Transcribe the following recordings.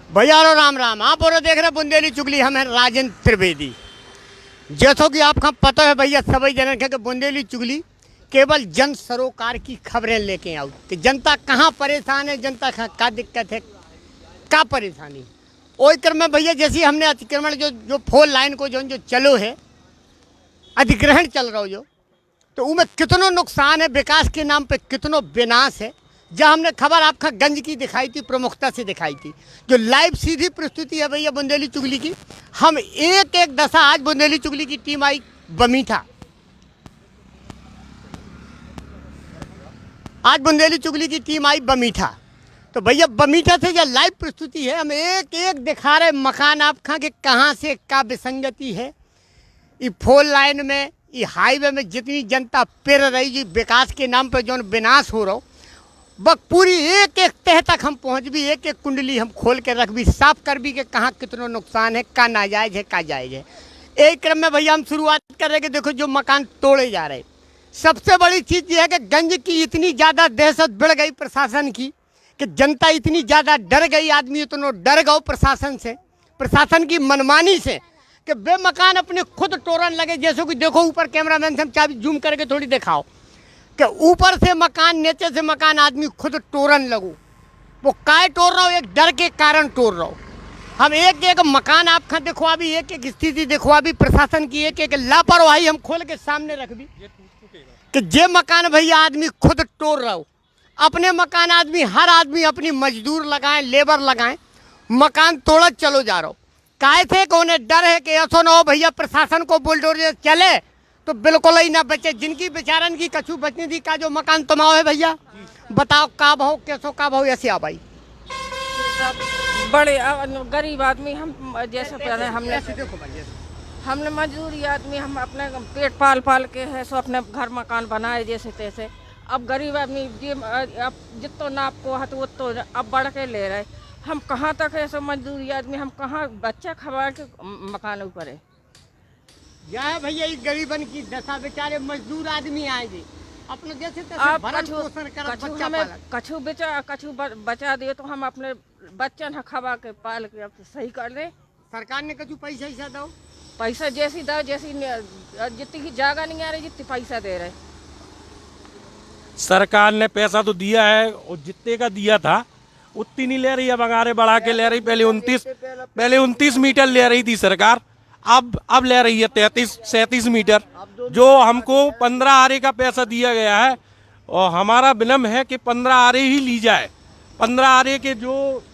भैया राम राम। आप और देख रहे बुंदेली चुगली। हम हैं राजेंद्र त्रिवेदी। जैसा कि आपको पता है भैया सभी जन के बुंदेली चुगली केवल जन सरोकार की खबरें लेके आओ कि जनता कहाँ परेशान है, जनता का दिक्कत है, क्या परेशानी। वही क्रम में भैया जैसे हमने अतिक्रमण जो 4 लाइन को जो चलो है, अधिग्रहण चल रहा हो जो, तो उनमें कितनों नुकसान है, विकास के नाम पे कितनों विनाश है। जब हमने खबर आपका गंज की दिखाई थी, प्रमुखता से दिखाई थी, जो लाइव सीधी प्रस्तुति है भैया बुंदेली चुगली की। हम एक एक दशा आज बुंदेली चुगली की टीम आई बमीठा। आज बुंदेली चुगली की टीम आई बमीठा। तो भैया बमीठा से जो लाइव प्रस्तुति है, हम एक एक दिखा रहे मकान आपका कि कहाँ से क्या विसंगति है। ये 4 लाइन में, ये हाईवे में जितनी जनता पिर रही, जी विकास के नाम पर जो विनाश हो रहा, बस पूरी एक एक तह तक हम पहुँच भी, एक एक कुंडली हम खोल के रख भी, साफ कर भी कि कहाँ कितना नुकसान है, क्या नाजायज़ है, क्या जायज़ है। एक क्रम में भैया हम शुरुआत कर रहे कि देखो जो मकान तोड़े जा रहे, सबसे बड़ी चीज़ ये है कि गंज की इतनी ज़्यादा दहशत बढ़ गई प्रशासन की कि जनता इतनी ज़्यादा डर गई, आदमी इतना डर गए प्रशासन से, प्रशासन की मनमानी से, कि वे मकान अपने खुद तोड़न लगे। जैसे कि देखो ऊपर कैमरामैन से हम चाबी जूम करके थोड़ी दिखाओ कि ऊपर से मकान, नीचे से मकान आदमी खुद तोड़न लगो। वो काय तोड़ रहा हो, एक डर के कारण तोड़ रहा हो। हम एक एक मकान आपका दिखवा भी, एक एक स्थिति दिखवा भी, प्रशासन की एक एक लापरवाही हम खोल के सामने रख भी कि जे मकान भैया आदमी खुद तोड़ रहा हो। अपने मकान आदमी, हर आदमी अपनी मजदूर लगाएं, लेबर लगाएं, मकान तोड़ चलो जा रहा हो। काय थे कि उन्हें डर है कि ऐसा ना हो भैया प्रशासन को बुलडोजर चले तो बिल्कुल ही ना बचे। जिनकी बेचारन की कछु बचने दी का जो मकान तमाओ है भैया, बताओ का भाव, कैसो का भाव ऐसे आ भाई। बड़े गरीब आदमी हम जैसे पहले हमने मजदूरी आदमी, हम अपने पेट पाल पाल के है सो अपने घर मकान बनाए जैसे तैसे। अब गरीब आदमी अब जितो नाप को हत वो तो अब बढ़ के ले रहे। हम कहाँ तक है सो मजदूरी आदमी, हम कहाँ बच्चा खवा के मकान ऊपर है। यह है भैया ये गरीबन की दशा। बेचारे मजदूर आदमी आएंगे अपने जैसे कछु बचा दिए तो हम अपने बच्चन खवा के पाल के अब सही कर दे। सरकार ने कछु पैसा ऐसा दो, पैसा जैसी दो, जैसी जितनी की जगह नहीं आ रही जितनी पैसा दे रहे। सरकार ने पैसा तो दिया है और जितने का दिया था उतनी नहीं ले रही, अब अंगारे बढ़ा के ले रही। पहले 29 मीटर ले रही थी सरकार, अब ले रही है 33-37 मीटर। जो हमको 15 आरे का पैसा दिया गया है और हमारा विलम्ब है कि 15 आरे ही ली जाए। 15 आरे के जो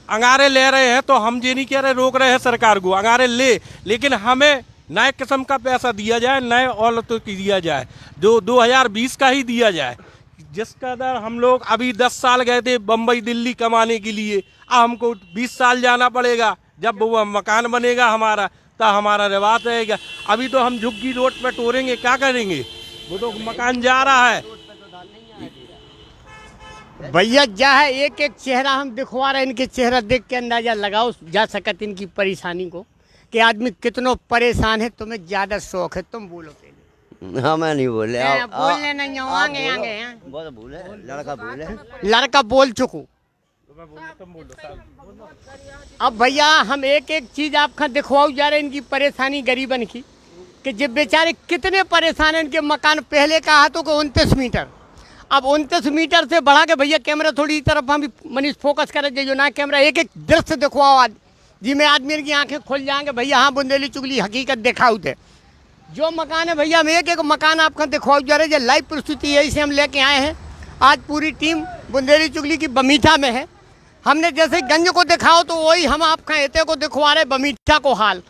अंगारे ले रहे हैं तो हम ये नहीं कह रहे रोक रहे हैं सरकार को, अंगारे ले, लेकिन हमें नए किस्म का पैसा दिया जाए, नए औलतों की दिया जाए, जो 2020 का ही दिया जाए। जिसका दर हम लोग अभी 10 साल गए थे बम्बई दिल्ली कमाने के लिए, अब हमको 20 साल जाना पड़ेगा। जब वो मकान बनेगा हमारा तो हमारा रिवाज रहेगा। अभी तो हम झुग्गी रोड पे टोरेंगे, क्या करेंगे, वो तो मकान जा रहा है भैया। जा है एक एक चेहरा हम दिखवा रहे हैं, इनके चेहरा देख के अंदाजा लगाओ जा सकत इनकी परेशानी को कि आदमी कितनों परेशान है। तुम्हें ज्यादा शौक है, तुम बोलो पहले। हाँ मैं नहीं बोले, बोलने नहीं आगे वो तो बोले, लड़का बोले, लड़का बोल चुको। अब भैया हम एक एक चीज आपका दिखवाओ जा रहे हैं इनकी परेशानी गरीबन की कि जब बेचारे कितने परेशान हैं। इनके मकान पहले का हाथों को 29 मीटर, अब 29 मीटर से बढ़ा के भैया कैमरा थोड़ी तरफ हम मनीष फोकस करे जो ना कैमरा एक एक दृश्य दिखवाओ आज जी में आदमी की आंखें खुल जाएंगे। भैया हाँ बुंदेली चुगली हकीकत दिखाओ थे जो मकान है भैया। हम एक एक मकान आपका दिखवाओ जा रहे हैं, जो लाइव प्रस्तुति है इसे हम लेके आए हैं। आज पूरी टीम बुंदेली चुगली की बमीठा में है। हमने जैसे गंज को दिखाओ तो वही हम आपका एते को दिखवा रहे बमीठा को हाल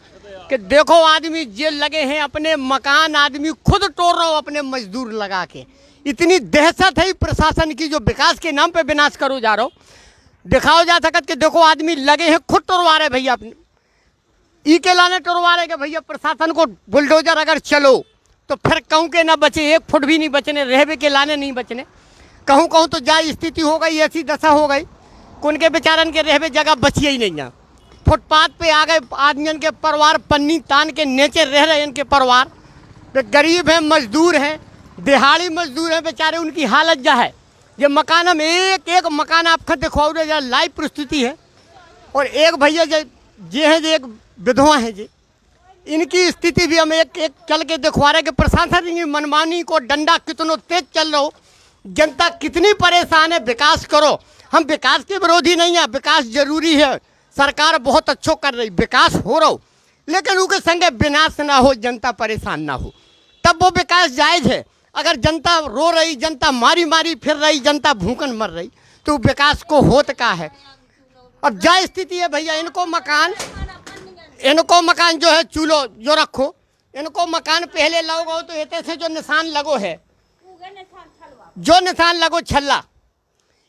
कि देखो आदमी जेल लगे हैं, अपने मकान आदमी खुद तोड़ रहा हो अपने मजदूर लगा के। इतनी दहशत है प्रशासन की जो विकास के नाम पे विनाश करो जा रहा हो। दिखाओ जा सकत कि देखो आदमी लगे हैं खुद तोड़वा रहे भैया, अपने ई के लाने तोड़वा रहे कि भैया प्रशासन को बुलडोजर अगर चलो तो फिर कहूँ के ना बचे, 1 फुट भी नहीं बचने, रहबे के लाने नहीं बचने। कहूँ कहूँ तो जा स्थिति हो गई, ऐसी दशा हो गई उनके बेचारन के रहबे जगह बची ही नहीं। यहाँ फुटपाथ पे आ गए आदमियों के परिवार, पन्नी तान के नीचे रह रहे हैं इनके परिवार। वे गरीब हैं, मजदूर हैं, दिहाड़ी मजदूर हैं बेचारे, उनकी हालत जा है। ये मकान हम एक एक मकान आपको दिखवाओ रहे, लाइव प्रस्तुति है और एक भैया जे है जे एक विधवा है जी, इनकी स्थिति भी हम एक एक चल के दिखवा रहे कि प्रशासन की मनमानी को डंडा कितनों तेज चल रहा हो, जनता कितनी परेशान है। विकास करो, हम विकास के विरोधी नहीं है, विकास जरूरी है, सरकार बहुत अच्छो कर रही, विकास हो रहा हो, लेकिन उनके संगे विनाश ना हो, जनता परेशान ना हो, तब वो विकास जायज़ है। अगर जनता रो रही, जनता मारी मारी फिर रही, जनता भूखन मर रही, तो विकास को होत का है। अब जा स्थिति है भैया, इनको मकान जो है चूल्हो जो रखो, इनको मकान पहले लगो तो इतने से जो निशान लगो है, जो निशान लगो छल्ला,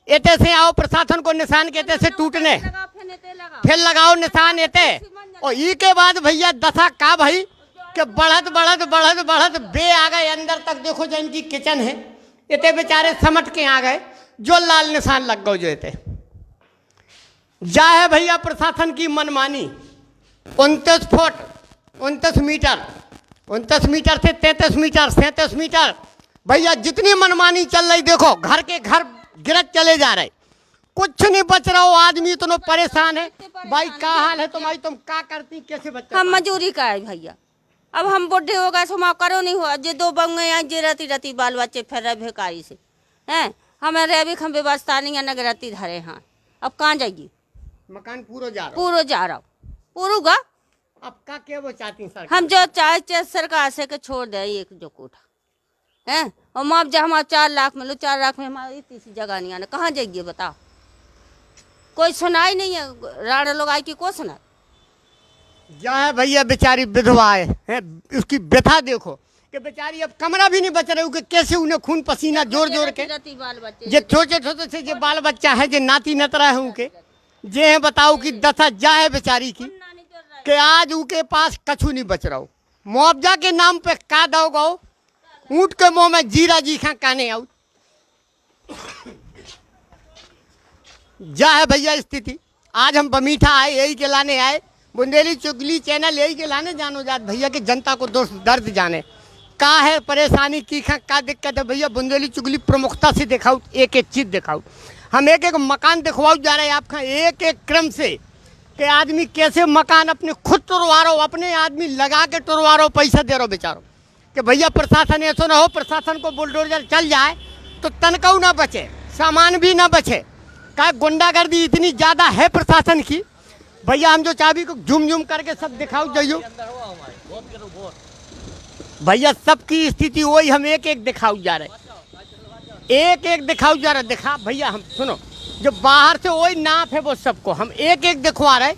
इतने से आओ प्रशासन को निशान कहते से टूटने, फिर लगाओ निशान इतने, और ई के बाद भैया दशा का भाई कि बढ़त बढ़त बढ़त बढ़त बे आ गए अंदर तक। देखो जो इनकी किचन है, इतने बेचारे समट के आ गए, जो लाल निशान लग गए जो इतने जा है भैया प्रशासन की मनमानी। 29 फुट 29 मीटर 29 मीटर से 33 मीटर 37 मीटर भैया जितनी मनमानी चल रही, देखो घर के घर गिरत चले जा रहे, कुछ नहीं बच रहा हो, आदमी इतना परेशान है। भाई क्या हाल है तुम्हारी, तुम क्या करती, कैसे बच्चा? हम मजूरी का है भैया, अब हम बुढ़े हो गए, सुमा करो नहीं हुआ, जे 2 बंगे हैं जे रती रती बाल बच्चे फिर रहे भिकारी से हैं, हमें भी हम व्यवस्था नहीं है, नगरती धरे हैं, अब कहाँ जाइए? मकान पूरा जा रहा पूरा जा रहा पूरूगा। अब क्या वो चाहती सरकार? हम जो चाहे सरकार से के छोड़ दे एक जो कोठा है, और मुआवजा हमारा 4 लाख मिलो, 4 लाख में हमारी तीसरी जगह नहीं आना, कहाँ जाइए बताओ? कोई सुनाई नहीं है, राणा लोग आई की को सुना जा है भैया बेचारी विधवा है, उसकी व्यथा देखो कि बेचारी अब कमरा भी नहीं बच रही, कि कैसे उन्हें खून पसीना जोर जोर के, जे छोटे छोटे से जे बाल बच्चा है, जे नाती नतरा है उनके, जे है बताओ कि दशा जा है बेचारी की कि आज उनके पास कछु नहीं बच रहा हो। मुआवजा के नाम पे का दो गो, ऊँट के मुंह में जीरा जी खा काने आउ जा है भैया स्थिति। आज हम बमीठा आए, यही के लाने आए, बुंदेली चुगली चैनल यही के लाने जानो जात भैया कि जनता को दर्द जाने का है, परेशानी की खा का दिक्कत है भैया। बुंदेली चुगली प्रमुखता से दिखाओ, एक एक चीज़ दिखाओ, हम एक एक मकान दिखवाओ जा रहे हैं आपका एक एक क्रम से कि आदमी कैसे मकान अपने खुद तुड़वा रहो, अपने आदमी लगा के तुड़वा रहो, पैसा दे रहो बेचारो कि भैया प्रशासन ऐसा ना हो, प्रशासन को बुलडोजर चल जाए तो तनकाऊ ना बचे, सामान भी ना बचे। क्या गुंडागर्दी इतनी ज़्यादा है प्रशासन की भैया, हम जो चाबी को झूम झूम करके सब दिखाओ जाइयो भैया, सबकी स्थिति वही हम एक एक दिखाओ जा रहे, एक एक दिखाओ जा रहा। दिखा भैया, हम सुनो जो बाहर से वही नाप है वो सबको हम एक एक दिखवा रहे,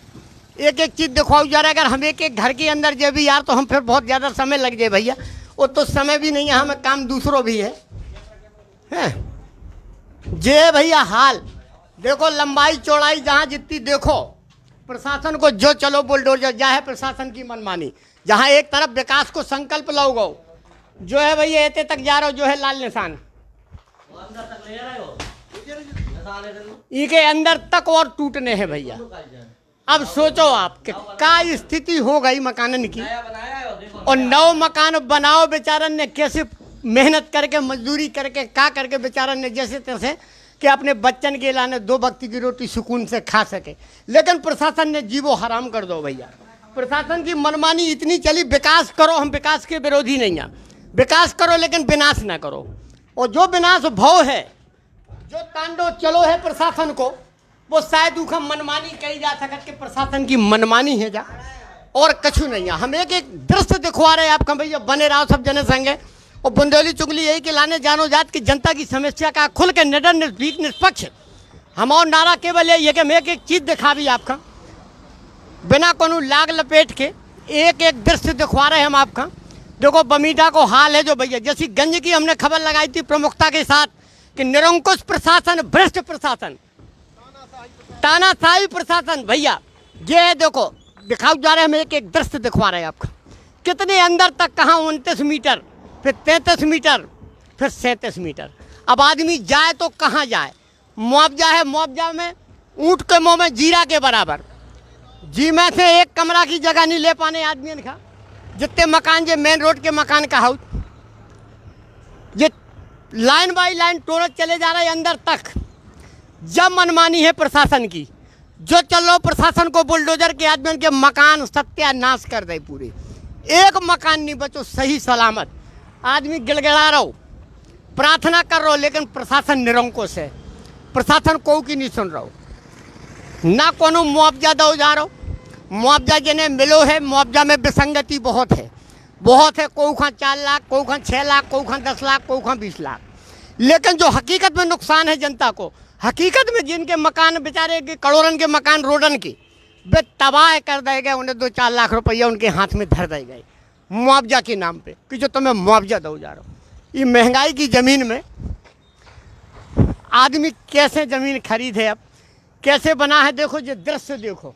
एक एक चीज़ दिखवाओ जा रहा है। अगर हम एक एक घर के अंदर जे भी यार तो हम फिर बहुत ज़्यादा समय लग जाए भैया, वो तो समय भी नहीं है, हमें काम दूसरों भी है जे भैया हाल देखो, लंबाई चौड़ाई जहाँ जितनी देखो, प्रशासन को जो चलो बुलडोजर जा है प्रशासन की मनमानी। जहाँ एक तरफ विकास को संकल्प लोगो जो है भैया इतने तक जा रहा हो, जो है लाल निशान ई के अंदर तक और टूटने हैं भैया। अब सोचो आप कि क्या स्थिति हो गई मकानन की, और 9 मकान बनाओ बेचारन ने कैसे मेहनत करके मजदूरी करके क्या करके बेचारन ने जैसे तैसे कि अपने बच्चन के लाने 2 वक्त की रोटी सुकून से खा सके, लेकिन प्रशासन ने जीवो हराम कर दो भैया। प्रशासन की मनमानी इतनी चली, विकास करो, हम विकास के विरोधी नहीं हैं, विकास करो लेकिन विनाश ना करो। और जो विनाश भाव है, जो तांडव चलो है प्रशासन को, वो शायद उनका मनमानी कही जा सकत कि प्रशासन की मनमानी है जा, और कछु नहीं है। हम एक एक दृश्य दिखवा रहे हैं आपका भैया, बने रहो सब जने संगे। और बुंदेली चुगली यही के लाने जानो जात की जनता की समस्या का खुल के निडर निर्भीक निष्पक्ष हम और नारा केवल ये कि हम एक एक चीज़ दिखा भी आपका बिना कोनो लाग लपेट के, एक एक दृश्य दिखवा रहे हैं हम आपका। देखो बमीठा को हाल है जो भैया, जैसी गंज की हमने खबर लगाई थी प्रमुखता के साथ कि निरंकुश प्रशासन, भ्रष्ट प्रशासन, तानाशाही प्रशासन भैया, ये देखो दिखाओ जा रहे हैं, हम एक एक दृश्य दिखवा रहे हैं आपका। कितने अंदर तक, कहाँ 29 मीटर, फिर 33 मीटर, फिर 37 मीटर। अब आदमी जाए तो कहाँ जाए? मुआवजा है, मुआवजा में ऊँट के मुँह में जीरा के बराबर, जी में से एक कमरा की जगह नहीं ले पाने आदमी का। जितने मकान जे मेन रोड के मकान का हाउस, ये लाइन बाई लाइन टोरत चले जा रहा है अंदर तक। जब मनमानी है प्रशासन की, जो चल रहा प्रशासन को बुलडोजर के आदमी उनके मकान सत्यानाश कर दे पूरे, एक मकान नहीं बचो सही सलामत। आदमी गिड़गिड़ा रहो, प्रार्थना कर रहो, लेकिन प्रशासन निरंकुश है। प्रशासन को की नहीं सुन रहा, ना कोनो मुआवजा दो जा रहा। मुआवजा जिन्हें मिलो है, मुआवजा में विसंगति बहुत है, बहुत है। कोई खां 4 लाख, कोई खां 6 लाख, कोई खां 10 लाख, कोई खां 20 लाख। लेकिन जो हकीकत में नुकसान है जनता को, हकीकत में जिनके मकान बेचारे के करोड़न के मकान रोडन के वे तबाह कर दिए गए, उन्हें 2-4 लाख रुपया उनके हाथ में धर दिए गए मुआवजा के नाम पे कि जो तुम्हें मुआवजा दो जा रहा हो। ये महंगाई की ज़मीन में आदमी कैसे ज़मीन खरीदे, अब कैसे बना है। देखो जो दृश्य देखो,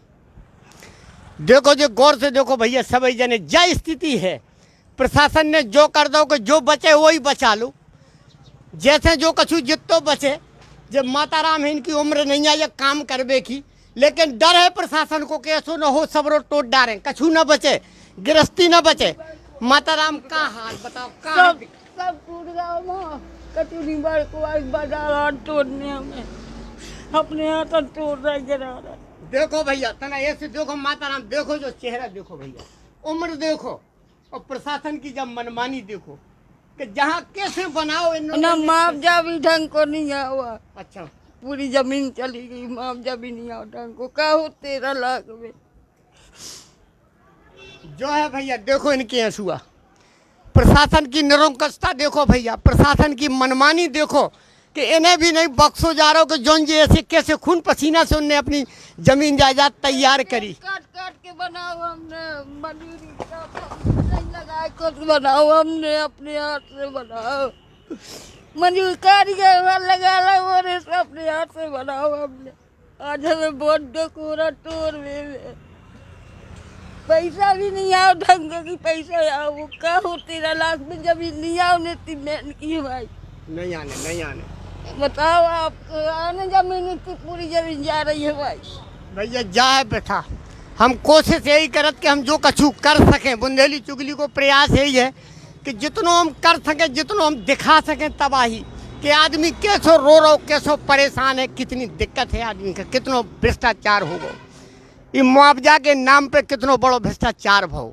देखो जो गौर से देखो भैया, सभी जने जय स्थिति है। प्रशासन ने जो कर दो कि जो बचे वही बचा लो, जैसे जो कछु जितो बचे। जब माता राम है, इनकी उम्र नहीं है ये काम करबे की, लेकिन डर है प्रशासन को कि ऐसो न हो सबरो टोट डारे, कछु न बचे, गृहस्थी न बचे। माता राम का हाल बताओ, का सब टूट गया माँ, कचू नहीं बढ़ को आज बाजार तोड़ने में अपने हाथ तोड़ रहे गिरा रहे। देखो भैया तना ऐसे देखो, माता राम देखो, जो चेहरा देखो भैया, उम्र देखो, और प्रशासन की जब मनमानी देखो कि जहाँ कैसे बनाओ ना मुआवजा भी ढंग को नहीं हुआ। अच्छा, पूरी जमीन चली गई, मुआवजा भी नहीं आया ढंग को। क्या हो 13 लाख में जो है भैया। देखो इनके आंसुआ, प्रशासन की निरंकुशता देखो भैया, प्रशासन की मनमानी देखो कि इन्हें भी नहीं बख्शो जा रहा हो कि जोन जी ऐसे कैसे खून पसीना से उनने अपनी जमीन जायदाद तैयार करी। काट काट के बनाओ हमने, मजदूरी का नहीं लगाए, खुद बनाओ हमने, अपने हाथ से बनाओ। मजदूर कारीगर लगा और अपने हाथ से बनाओ हमने। आज हमें बहुत दुख हो रहा, तोड़ में पैसा भी नहीं आओ ढंग की, पैसा आओ वो क्या हो 13 लाख में जमीन नहीं आओ ने मेहनत की भाई। नहीं आने बताओ आप, आने जमीन की पूरी जमीन जा रही है भाई। भैया जाए बैठा, हम कोशिश यही करत कि हम जो कछु कर सकें। बुंदेली चुगली को प्रयास यही है कि जितनो हम कर सकें, जितनो हम दिखा सकें तबाही कि आदमी कैसो रो रहा हो, कैसो परेशान है, कितनी दिक्कत है आदमी का, कितनो भ्रष्टाचार हो गो। ये मुआवजा के नाम पे कितनो बड़ो भ्रष्टाचार भाव।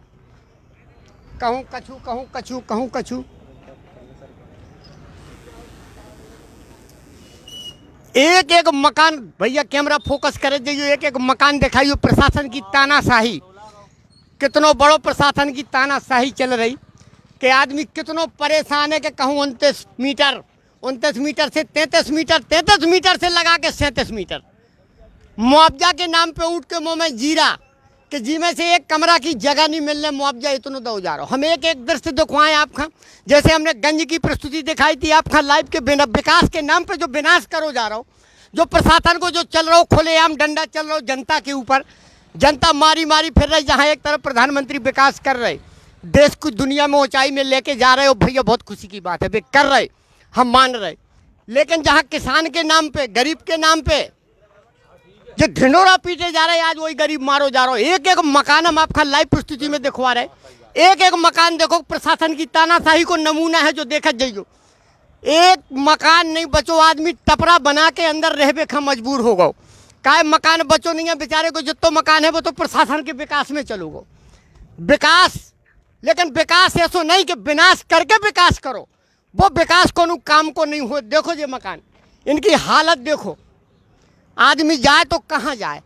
कहूँ कछु, कहूँ कछु, कहूँ कछु। एक एक मकान भैया, कैमरा फोकस करे जाइए, एक एक मकान दिखाइए। प्रशासन की तानाशाही, कितनो बड़ो प्रशासन की तानाशाही चल रही कि आदमी कितनो परेशान है कि कहूँ 29 मीटर, 29 मीटर से 33 मीटर, 33 मीटर से लगा के 37 मीटर मुआवजा के नाम पे उठ के मुँह में जीरा कि जी में से एक कमरा की जगह नहीं मिलने, मुआवजा इतना दो जा रहा हो। हम एक एक दृश्य दिखवाएं आपका, जैसे हमने गंज की प्रस्तुति दिखाई थी आपका लाइव के विकास के नाम पे जो विनाश करो जा रहा हो, जो प्रशासन को जो चल रहा हो, खुलेआम डंडा चल रहा हो जनता के ऊपर, जनता मारी मारी फिर रही। जहाँ एक तरफ प्रधानमंत्री विकास कर रहे, देश को दुनिया में ऊंचाई में लेके जा रहे हो भैया, बहुत खुशी की बात है, वे कर रहे, हम मान रहे। लेकिन जहाँ किसान के नाम पे, गरीब के नाम पे जो ढिंडोरा पीटे जा रहे हैं, आज वही गरीब मारो जा रहा हो। एक एक मकान हम आपका लाइव प्रस्तुति में दिखवा रहे, एक एक मकान देखो। प्रशासन की तानाशाही को नमूना है जो देखा जाइयो। एक मकान नहीं बचो, आदमी टपरा बना के अंदर रहबे का मजबूर हो गो। काय मकान बचो नहीं है बेचारे को, जितो मकान है वो तो प्रशासन के विकास में चलोगो। विकास, लेकिन विकास ऐसो नहीं कि विनाश करके विकास करो, वो विकास को काम को नहीं हो। देखो ये मकान, इनकी हालत देखो, आदमी जाए तो कहाँ जाए।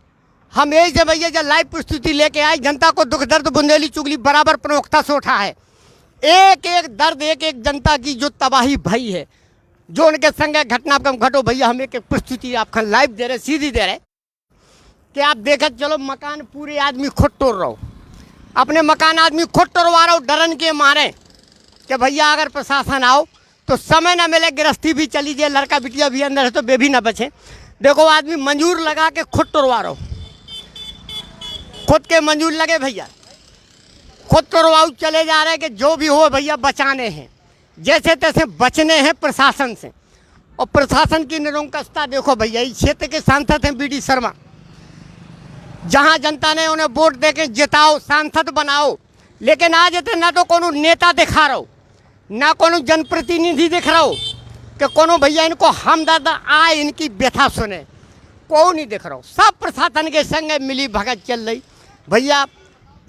हम यही से भैया जब लाइव प्रस्तुति लेके आए, जनता को दुख दर्द बुंदेली चुगली बराबर प्रमुखता से उठा है। एक एक दर्द, एक एक जनता की जो तबाही भई है, जो उनके संग घटनाक्रम घटो भैया, हम एक एक प्रस्तुति आपका लाइव दे रहे, सीधी दे रहे कि आप देखत चलो। मकान पूरे आदमी खुद तोड़ रहो, अपने मकान आदमी खुद तोड़वा रहा हो, डरन के मारे कि भैया अगर प्रशासन आओ तो समय न मिले, गृहस्थी भी चली जाए, लड़का बिटिया भी अंदर है तो वे भी न बचे। देखो आदमी मंजूर लगा के खुद तोड़वा रहा हो, खुद के मंजूर लगे भैया, खुद तोड़वाऊ चले जा रहे हैं कि जो भी हो भैया बचाने हैं, जैसे तैसे बचने हैं प्रशासन से। और प्रशासन की निरंकुशता देखो भैया। इस क्षेत्र के सांसद हैं BD शर्मा, जहां जनता ने उन्हें वोट दे के जिताओ, सांसद बनाओ, लेकिन आज ना तो कोनो नेता दिखा रहो, ना कोनो जनप्रतिनिधि दिख रहा हो कि कोनो भैया इनको हमदर्द आए, इनकी व्यथा सुने। को नहीं दिख रहा हो। सब प्रशासन के संग मिली भगत चल रही भैया।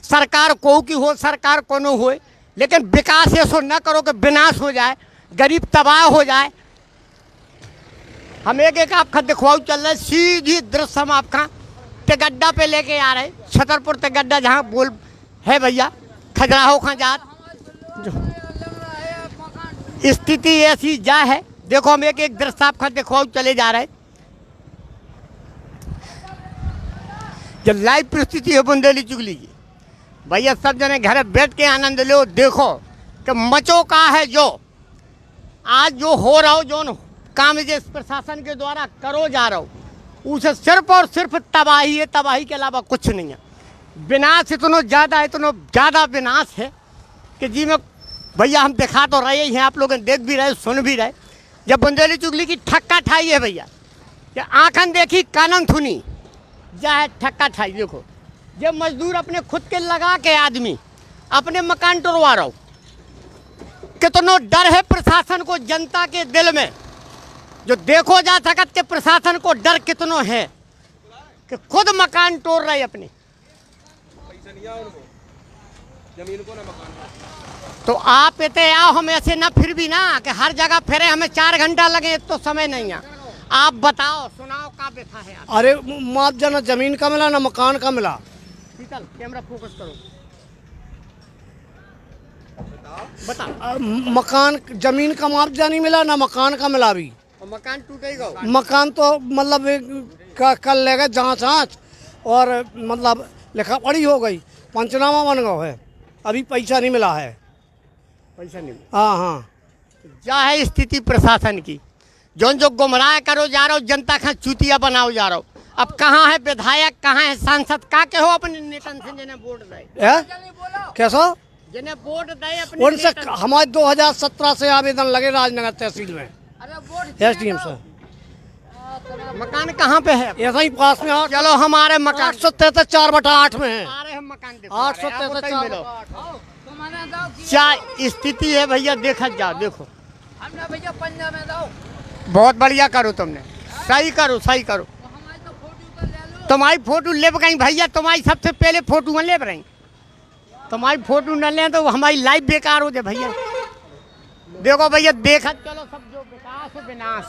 सरकार को की हो, सरकार कोनो हो, लेकिन विकास ऐसो न करो कि विनाश हो जाए, गरीब तबाह हो जाए। हम एक आपका दिखवाऊ चल रहे, सीधी दृश्य हम आपका तेगड्डा पे लेके आ रहे, छतरपुर तेगड्डा जहाँ बोल है भैया, खजुराहो खां जात स्थिति ऐसी जा है। देखो हम एक दृश्य आपका दिखवाऊ चले जा रहे। जब लाइव परिस्थिति है बुंदेली चुगली की भैया, सब जने घर बैठ के आनंद लो। देखो कि मचो का है जो आज जो हो रहा हो, जो काम जिस प्रशासन के द्वारा करो जा रहा हो, उसे सिर्फ और सिर्फ तबाही है, तबाही के अलावा कुछ नहीं है। विनाश इतना ज़्यादा विनाश है कि जी में भैया हम दिखा तो रहे ही हैं, आप लोग देख भी रहे, सुन भी रहे। जब बुंदेली चुगली की ठक्का ठाई है भैया, कि आंखन देखी कानन थुनी जा है ठक्का ठाई। देखो जब मजदूर अपने खुद के लगा के आदमी अपने मकान तोड़वा रहा हो, कितना डर है प्रशासन को जनता के दिल में, जो देखो जा सकत के प्रशासन को डर कितना है कि खुद मकान तोड़ रहे अपने। तो आप इतने आओ, हम ऐसे ना फिर भी ना कि हर जगह फिरे, हमें 4 घंटा लगे तो समय नहीं है। आप बताओ, सुनाओ का व्यथा है आप? अरे मुआवजा ना जमीन का मिला ना मकान का मिला। शीतल कैमरा फोकस करो, बता। मकान जमीन का मुआवजा नहीं मिला ना मकान का मिला अभी। और मकान टूटेगा? मकान तो मतलब कल ले गए जाँच और मतलब लिखा पढ़ी हो गई, पंचनामा बन गया है, अभी पैसा नहीं मिला है। पैसा नहीं मिला? हाँ हाँ। क्या है स्थिति प्रशासन की, जो गुमराह करो जा रहे हो, जनता का चूतिया बनाओ जा रहे हो। अब कहाँ है विधायक, कहाँ है सांसद, का के हो अपने नेतन से जिन्हें वोट दे? कैसा जिन्हें वोट दे अपने उनसे नेतन? हमारे 2017 से आवेदन लगे राजनगर तहसील में, SDM से। मकान कहाँ पे है? ऐसा ही पास में। चलो हमारे मकान 833 4/8 में है। हमारे हम मकान देखो, 833 मिलो क्या स्थिति है भैया, देखा जाओ। देखो बहुत बढ़िया करो तुमने, सही करो सही करो। तुम्हारी फोटो ले कहीं भैया, तुम्हारी सबसे पहले फोटो में ले रही, तुम्हारी फोटो न लें तो हमारी लाइफ बेकार हो जाए भैया। देखो भैया देखा चलो सब जो विकास विनाश।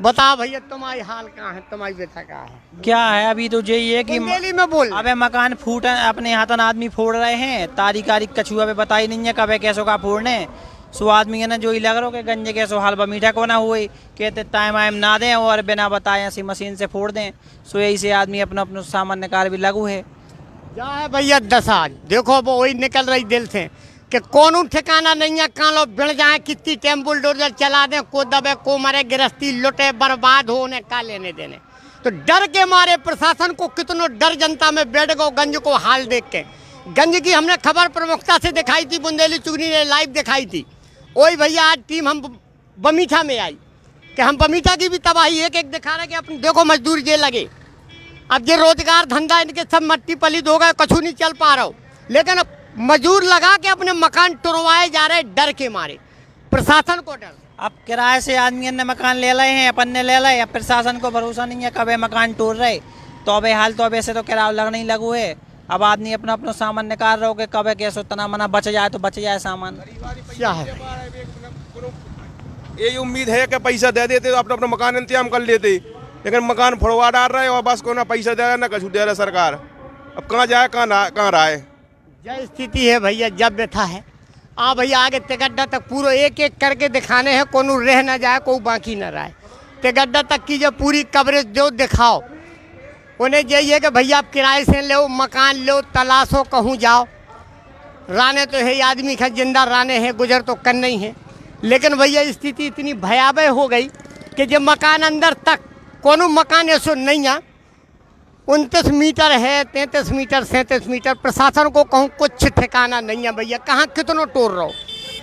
बताओ भैया तुम्हारी हाल कहाँ है, तुम्हारी व्यथा कहाँ है? क्या है अभी तो यही है कि बुंदेली में बोल। अबे मकान फूट अपने हाथन आदमी फोड़ रहे हैं, तारीख कछुआ पे बताई नहीं है कब कैसो का फोड़ने। सो आदमी है ना जो ही लग रहा हो कि गंजे कैसो हलवा मीठा को ना हुए, कहते टाइम आइम ना दें और बिना बताए ऐसी मशीन से फोड़ दें। सो यही से आदमी अपना अपना सामान्य कार्य भी लागू है। क्या है भैया दशा, देखो वो वही निकल रही दिल से कि कौन ठिकाना नहीं है, कहाँ लोग बिड़ जाए, कितनी टेम बुलडोजर चला दें, को दबे को मरे, गृहस्थी लुटे बर्बाद हो, उन्हें का लेने देने। तो डर के मारे प्रशासन को कितना डर जनता में बैठ गो। गंज को हाल देख के, गंज की हमने खबर प्रमुखता से दिखाई थी, बुंदेली चुगली ने लाइव दिखाई थी। वही भैया आज टीम हम बमीठा में आई कि हम बमीठा की भी तबाही एक दिखा रहे कि अपने देखो मजदूर ये लगे, अब ये रोजगार धंधा इनके सब मट्टी पलित हो गए, कछु नहीं चल पा रहा हो, लेकिन अब मजदूर लगा के अपने मकान टुरवाए जा रहे डर के मारे, प्रशासन को डर। अब किराए से आदमी ने मकान ले रहे हैं, अपन ने ले रहे, अब प्रशासन को भरोसा नहीं है कब मकान तोड़ रहे। तो अब हाल तो अब ऐसे तो किराया लगना ही लगू है। अब आदमी अपना अपना सामान निकाल रहे हो कि कब कैसे तना मना बच जाए तो बच जाए सामान। क्या है यही उम्मीद है कि पैसा दे देते तो अपना अपना मकान इंतजाम कर लेते, लेकिन मकान फोड़वा डाल रहे और बस को ना पैसा दे रहा ना कछु दे रहा सरकार। अब कहाँ जाए कहाँ रहा है। जय स्थिति है भैया, जब व्यथा है। आ भैया आगे तेगड्डा तक पूरा एक एक करके दिखाने हैं, कोनो रह ना जाए, कोई बाकी ना रहे। तेगड्डा तक की जो पूरी कवरेज जो दिखाओ, उन्हें यही है कि भैया आप किराए से लो, मकान लो, तलाशो, कहूँ जाओ। राने तो है आदमी का जिंदा राने हैं, गुजर तो करना ही है। लेकिन भैया स्थिति इतनी भयावह हो गई कि जब मकान अंदर तक कोनो मकान ऐसा नहीं है, 29 मीटर है, 33 मीटर 37 मीटर, प्रशासन को कहूँ कुछ ठिकाना नहीं है भैया। कहाँ कितनों तोड़ रहो,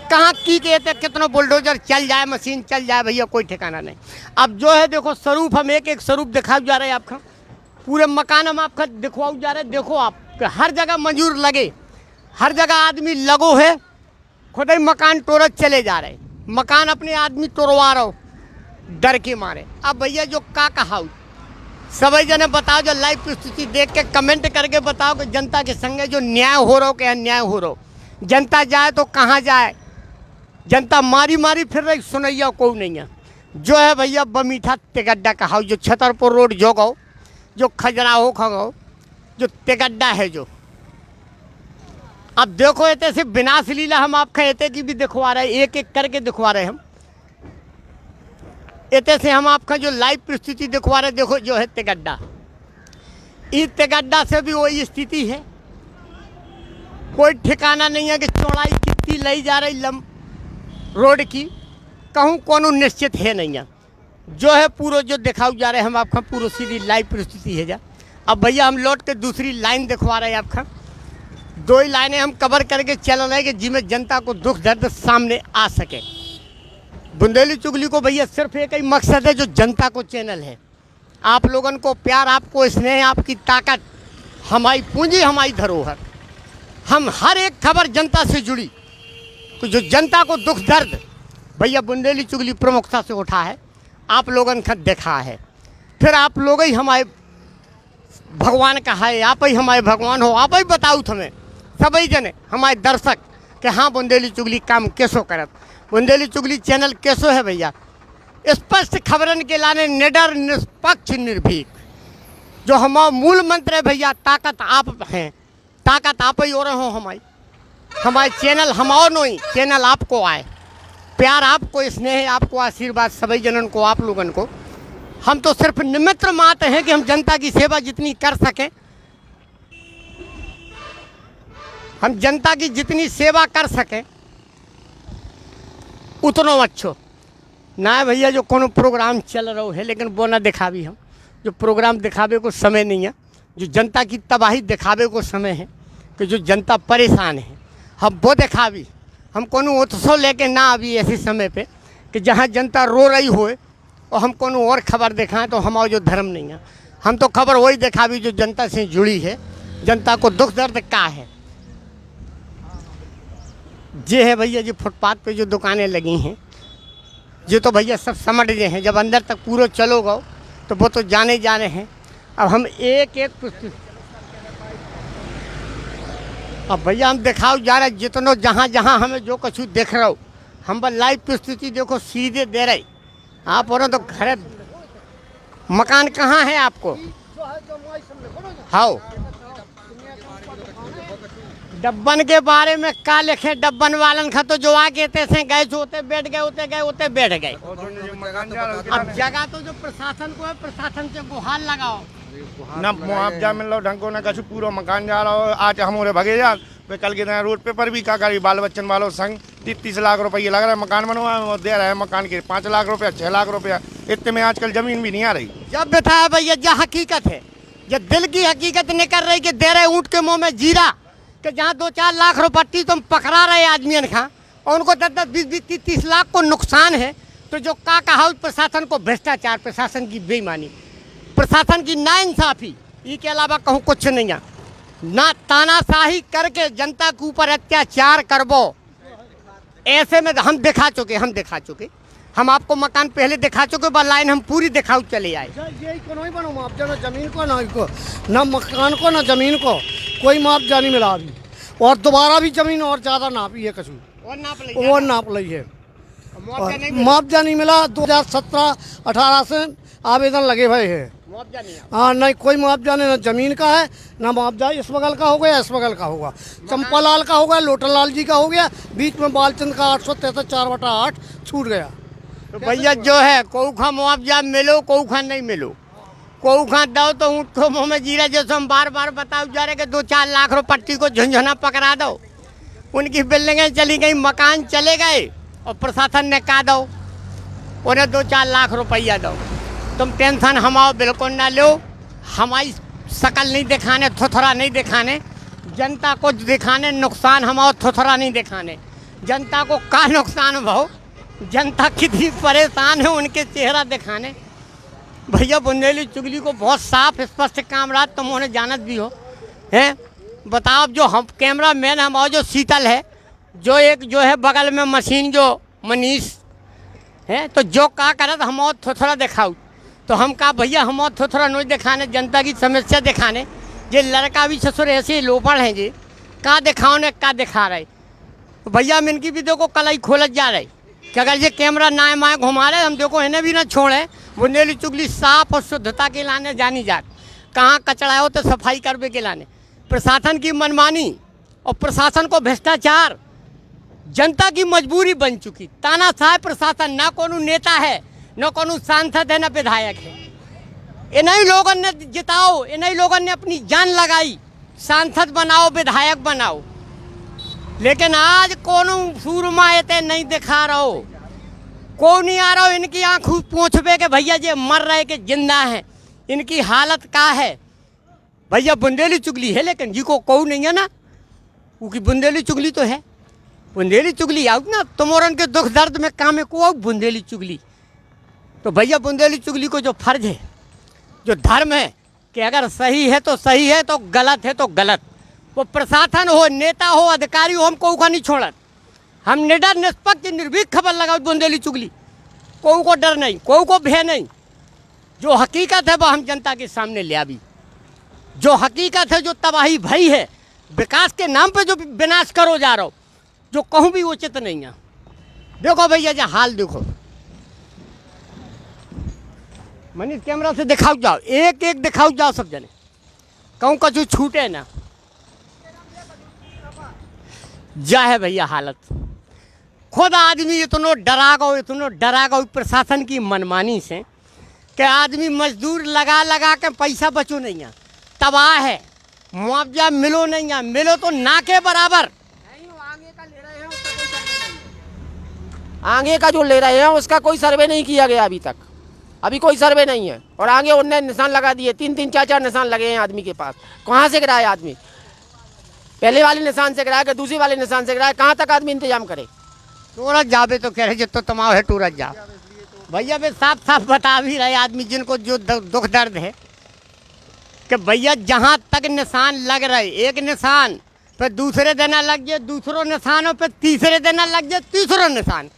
कहाँ की कहते कितनों बुलडोजर चल जाए, मशीन चल जाए भैया, कोई ठिकाना नहीं। अब जो है देखो स्वरूप, हम एक एक स्वरूप दिखाओ जा रहे हैं आपका, पूरे मकान हम आपका दिखवाओ जा रहे हैं। देखो आप हर जगह मजदूर लगे, हर जगह आदमी लगो है, खुद ही मकान तोड़त चले जा रहे, मकान अपने आदमी तोड़वा रहो डर के मारे। अब भैया जो का कहा सभी जने बताओ, जो लाइव परिस्थिति देख के कमेंट करके बताओ कि जनता के संगे जो न्याय हो रहा हो कि अन्याय हो रहा हो। जनता जाए तो कहाँ जाए, जनता मारी मारी फिर रही, सुनैया कोई नहीं है। जो है भैया बमीठा तेगड्डा कहा, जो छतरपुर रोड जो गो, जो खजराहो खगो, जो तेगड्डा है जो। अब देखो ऐसे से विनाश लीला हम आपका एते की भी दिखवा रहे, एक एक करके दिखवा रहे हम। एते से हम आपका जो लाइव परिस्थिति दिखवा रहे, देखो जो है तेगड्डा, इस तेगड्डा से भी वही स्थिति है। कोई ठिकाना नहीं है कि चौड़ाई कितनी लाई जा रही रोड की, कहूँ कोनो निश्चित है नहीं है। जो है पूरा जो दिखाऊ जा रहे हैं हम आपका पूरा सीधी लाइव परिस्थिति है जा। अब भैया हम लौट के दूसरी लाइन दिखवा रहे हैं आपका। दो ही लाइनें हम कवर करके चल रहे हैं कि जिसमें जनता को दुख दर्द सामने आ सके। बुंदेली चुगली को भैया सिर्फ एक ही मकसद है, जो जनता को चैनल है, आप लोगों को प्यार, आपको स्नेह, आपकी ताकत, हमारी पूंजी, हमारी धरोहर। हम हर एक खबर जनता से जुड़ी, तो जो जनता को दुख दर्द भैया बुंदेली चुगली प्रमुखता से उठा है, आप लोगों ने देखा है। फिर आप लोग ही हमारे भगवान कहा है, आप ही हमारे भगवान हो। आप ही बताओ हमें सभी जने हमारे दर्शक कि हाँ बुंदेली चुगली काम कैसो करत, बुंदेली चुगली चैनल कैसो है भैया स्पष्ट खबरन के लाने, निडर, निष्पक्ष, निर्भीक। जो हमारा मूल मंत्र है भैया, ताकत आप हैं, ताकत आप ही हो रहे हो। हमारे चैनल हमारा नहीं, चैनल आपको आए, प्यार आपको, स्नेह आपको, आशीर्वाद सभी जनन को, आप लोगन को। हम तो सिर्फ निमित्त मात्र हैं कि हम जनता की सेवा जितनी कर सकें, हम जनता की जितनी सेवा कर सकें उतना अच्छो ना है भैया। जो कोनो प्रोग्राम चल रहा है लेकिन वो ना दिखावी हम, जो प्रोग्राम दिखावे को समय नहीं है, जो जनता की तबाही दिखावे को समय है, कि जो जनता परेशान है हम वो दिखावी। हम कोनो उत्सव लेके ना आवी ऐसे समय पे कि जहाँ जनता रो रही होए और हम कोनो और खबर दिखाएं, तो हमारा जो धर्म नहीं है। हम तो खबर वही दिखावी जो जनता से जुड़ी है, जनता को दुख दर्द का है। ये है भैया जो फुटपाथ पे जो दुकानें लगी हैं, ये तो भैया सब समझ गए हैं। जब अंदर तक पूरा चलो गो तो वो तो जाने जाने हैं। अब हम एक एक अब भैया हम दिखाओ जा रहे जितनो, जहाँ जहाँ हमें जो कुछ देख रहा हो, हम बस लाइव परिस्थिति देखो सीधे दे रहे। आप और तो घर मकान कहाँ है आपको? हाँ, डब्बन के बारे में का लिखे? डब्बन वालन का तो जो आगे से गए होते बैठ गए, होते गए होते बैठ गए। अब जगह तो जो प्रशासन को है, प्रशासन से गुहार लगाओ ना, मुआवजा मिल रहा ढंग को, ना कछु पूरा मकान जा रहा हो। आज हम उन्हें भगे जा, वे कल के दिन रोड पे पर भी का करी, बाल बच्चन वालों संग 30 लाख रुपये लग रहा है मकान बनवा, दे रहा है मकान के 5 लाख रुपया, 6 लाख रुपया। इतने में आजकल जमीन भी नहीं आ रही। जब बताया भैया जो हकीकत है, जब दिल की हकीकत नहीं कर रही कि दे रहे ऊँट के मुँह में जीरा, कि जहाँ 2-4 लाख रुपये तुम पकड़ा रहे आदमियन खा और उनको 10-10, 20-20, 30 लाख को नुकसान है। तो जो का कहा प्रशासन को भ्रष्टाचार, प्रशासन की बेईमानी, प्रशासन की नाइंसाफी, इसके अलावा कहूँ कुछ नहीं है। ना तानाशाही करके जनता के ऊपर अत्याचार करबो, ऐसे में हम दिखा चुके। हम आपको मकान पहले दिखा चुके, बस लाइन हम पूरी दिखाऊ चले आए। यही को नहीं बनो मुआवजा, ना जमीन को, ना इसको, ना मकान को, ना जमीन को, कोई मुआवजा नहीं मिला अभी। और दोबारा भी जमीन और ज़्यादा नापी है, कछु और नाप ली है, मुआवजा नहीं मिला। 2017-18 से आवेदन लगे हुए हैं, हाँ नहीं कोई मुआवजा नहीं, ना जमीन का है ना मुआवजा। इस बगल का हो गया, इस बगल का होगा, चंपालाल का हो गया, लोटनलाल जी का हो गया, बीच में बालचंद का 863 4/8 छूट गया। तो भैया जो है कोई खा मुआवजा मिलो, कोई खा नहीं मिलो, कोई खा दो तो ऊँट को मुँह में जीरा। जैसे हम बार बार बताओ जा रहे कि 2-4 लाख रुपये को झुंझुना पकड़ा दो, उनकी बिल्डिंगें चली गई, मकान चले गए और प्रशासन ने कहा दो उन्हें 2-4 लाख रुपया दो। तुम टेंशन हमाओ बिल्कुल ना लो, हमारी शकल नहीं दिखाने, थोथरा नहीं दिखाने, जनता को दिखाने नुकसान, हमारा थोथरा नहीं दिखाने। जनता को का नुकसान भाव, जनता कितनी परेशान है उनके चेहरा दिखाने। भैया बुंदेली चुगली को बहुत साफ स्पष्ट कामराज तुम उन्हें जानत भी हो हैं। बताओ जो हम कैमरा मैन हमारा जो शीतल है, जो एक जो है बगल में मशीन जो मनीष हैं। तो जो का करत हम और थोड़ा दिखाऊ, तो हम कहा भैया हम और थोड़ा नहीं दिखाने, जनता की समस्या दिखाने। ये लड़का भी ससुर ऐसे लोपड़ हैं जी, का दिखाओ ने का दिखा रहे। तो भैया हम इनकी भी देखो कलाई खोलत जा रहे कि अगर ये कैमरा नाए माए घुमा रहे, हम देखो इन्हें भी ना छोड़े। बुंदेली चुगली साफ और शुद्धता के लाने जानी जात, कहाँ कचरा हो तो सफाई करवे के लाने। प्रशासन की मनमानी और प्रशासन को भ्रष्टाचार जनता की मजबूरी बन चुकी। तानाशाह प्रशासन, ना कोनो नेता है, न कोनो सांसद है, न विधायक है। इन्हीं लोगों ने जिताओ, इन्हीं लोगों ने अपनी जान लगाई, सांसद बनाओ, विधायक बनाओ। लेकिन आज कोनो सूरमा एते नहीं दिखा रहो, कोई नहीं आ रहा हो इनकी आँख पूछबे के भैया ये मर रहे कि जिंदा हैं, इनकी हालत का है। भैया बुंदेली चुगली है, लेकिन जी को कोई नहीं है ना, क्योंकि बुंदेली चुगली तो है। बुंदेली चुगली आओ ना, तुमोरन के दुख दर्द में काम है को आओ बुंदेली चुगली। तो भैया बुंदेली चुगली को जो फर्ज है, जो धर्म है कि अगर सही है तो सही है, तो गलत है तो गलत। वो प्रशासन हो, नेता हो, अधिकारी हो, हम कोई का नहीं छोड़त। हम निडर निष्पक्ष निर्भीक खबर लगाओ बुंदेली चुगली, कोई को डर नहीं, कोई को भय नहीं। जो हकीकत है वो हम जनता के सामने ले आवी। जो हकीकत है, जो तबाही भई है, विकास के नाम पे जो विनाश करो जा रहा हो, जो कहूँ भी उचित नहीं है। देखो भैया जो हाल देखो, मनीष कैमरा से दिखाओ जाओ, एक एक दिखाओ जाओ सब जने, कहूँ कछु छूटे ना। जा है भैया हालत, खुद आदमी इतनो डरा गो प्रशासन की मनमानी से कि आदमी मजदूर लगा लगा के पैसा बचो नहीं है, तबाह है, मुआवजा मिलो नहीं है, मिलो तो ना के बराबर। आगे का जो ले रहे हैं उसका कोई सर्वे नहीं किया गया अभी तक, अभी कोई सर्वे नहीं है। और आगे उनने निशान लगा दिए, 3-3 4-4 निशान लगे हैं आदमी के पास। कहाँ से गिराए आदमी, पहले वाले निशान से गिराए कि दूसरे वाले निशान से गिराए, कहाँ तक आदमी इंतजाम करे। टूरत जाबे तो कह रहे जितो तमाम है टूरत जा। भैया वे साफ साफ बता भी रहे आदमी जिनको जो दुख दर्द है कि भैया जहाँ तक निशान लग रहे, एक निशान फिर दूसरे देना लग जाए, दूसरों निशानों पे तीसरे देना लग जाए, तीसरों निशान।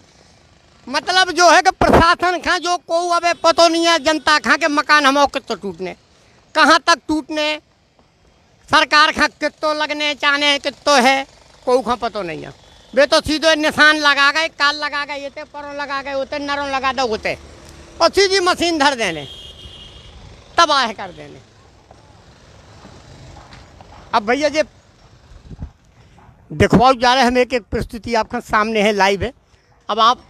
मतलब जो है कि प्रशासन खा जो को अब पतो नहीं है जनता खा के मकान हम कितो टूटने, कहाँ तक टूटने, सरकार खा कितो लगने चाहने कितो है, को खा पतो नहीं है। वे तो सीधे निशान लगा गए, काल लगा गए, ये परों लगा गए, उते नरों लगा दो उते, और सीधी मशीन धर देने, तबाह कर देने। अब भैया जी दिखवाओ जा रहे, हम एक एक प्रस्तुति आपके सामने है, लाइव है। अब आप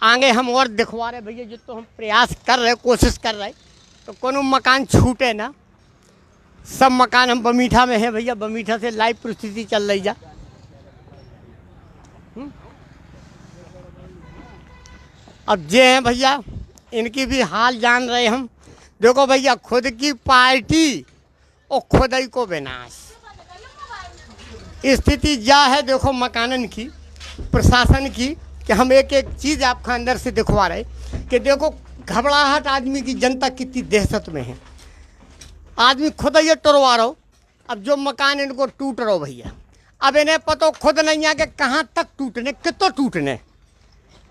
आगे हम और दिखवा रहे भैया, जो तो हम प्रयास कर रहे, कोशिश कर रहे, तो कोनो मकान छूटे ना। सब मकान हम बमीठा में है भैया, बमीठा से लाइव प्रस्तुति चल रही जा। अब जे हैं भैया इनकी भी हाल जान रहे हम। देखो भैया खुद की पार्टी और खुद ही को विनाश, स्थिति जा है देखो मकानन की, प्रशासन की, कि हम एक एक चीज़ आपका अंदर से दिखवा रहे कि देखो घबराहट आदमी की, जनता कितनी दहशत में है। आदमी खुद ये टुरवा रहो। अब जो मकान इनको टूट रहो भैया, अब इन्हें पता खुद नहीं है कि कहाँ तक टूटने, कितो टूटने,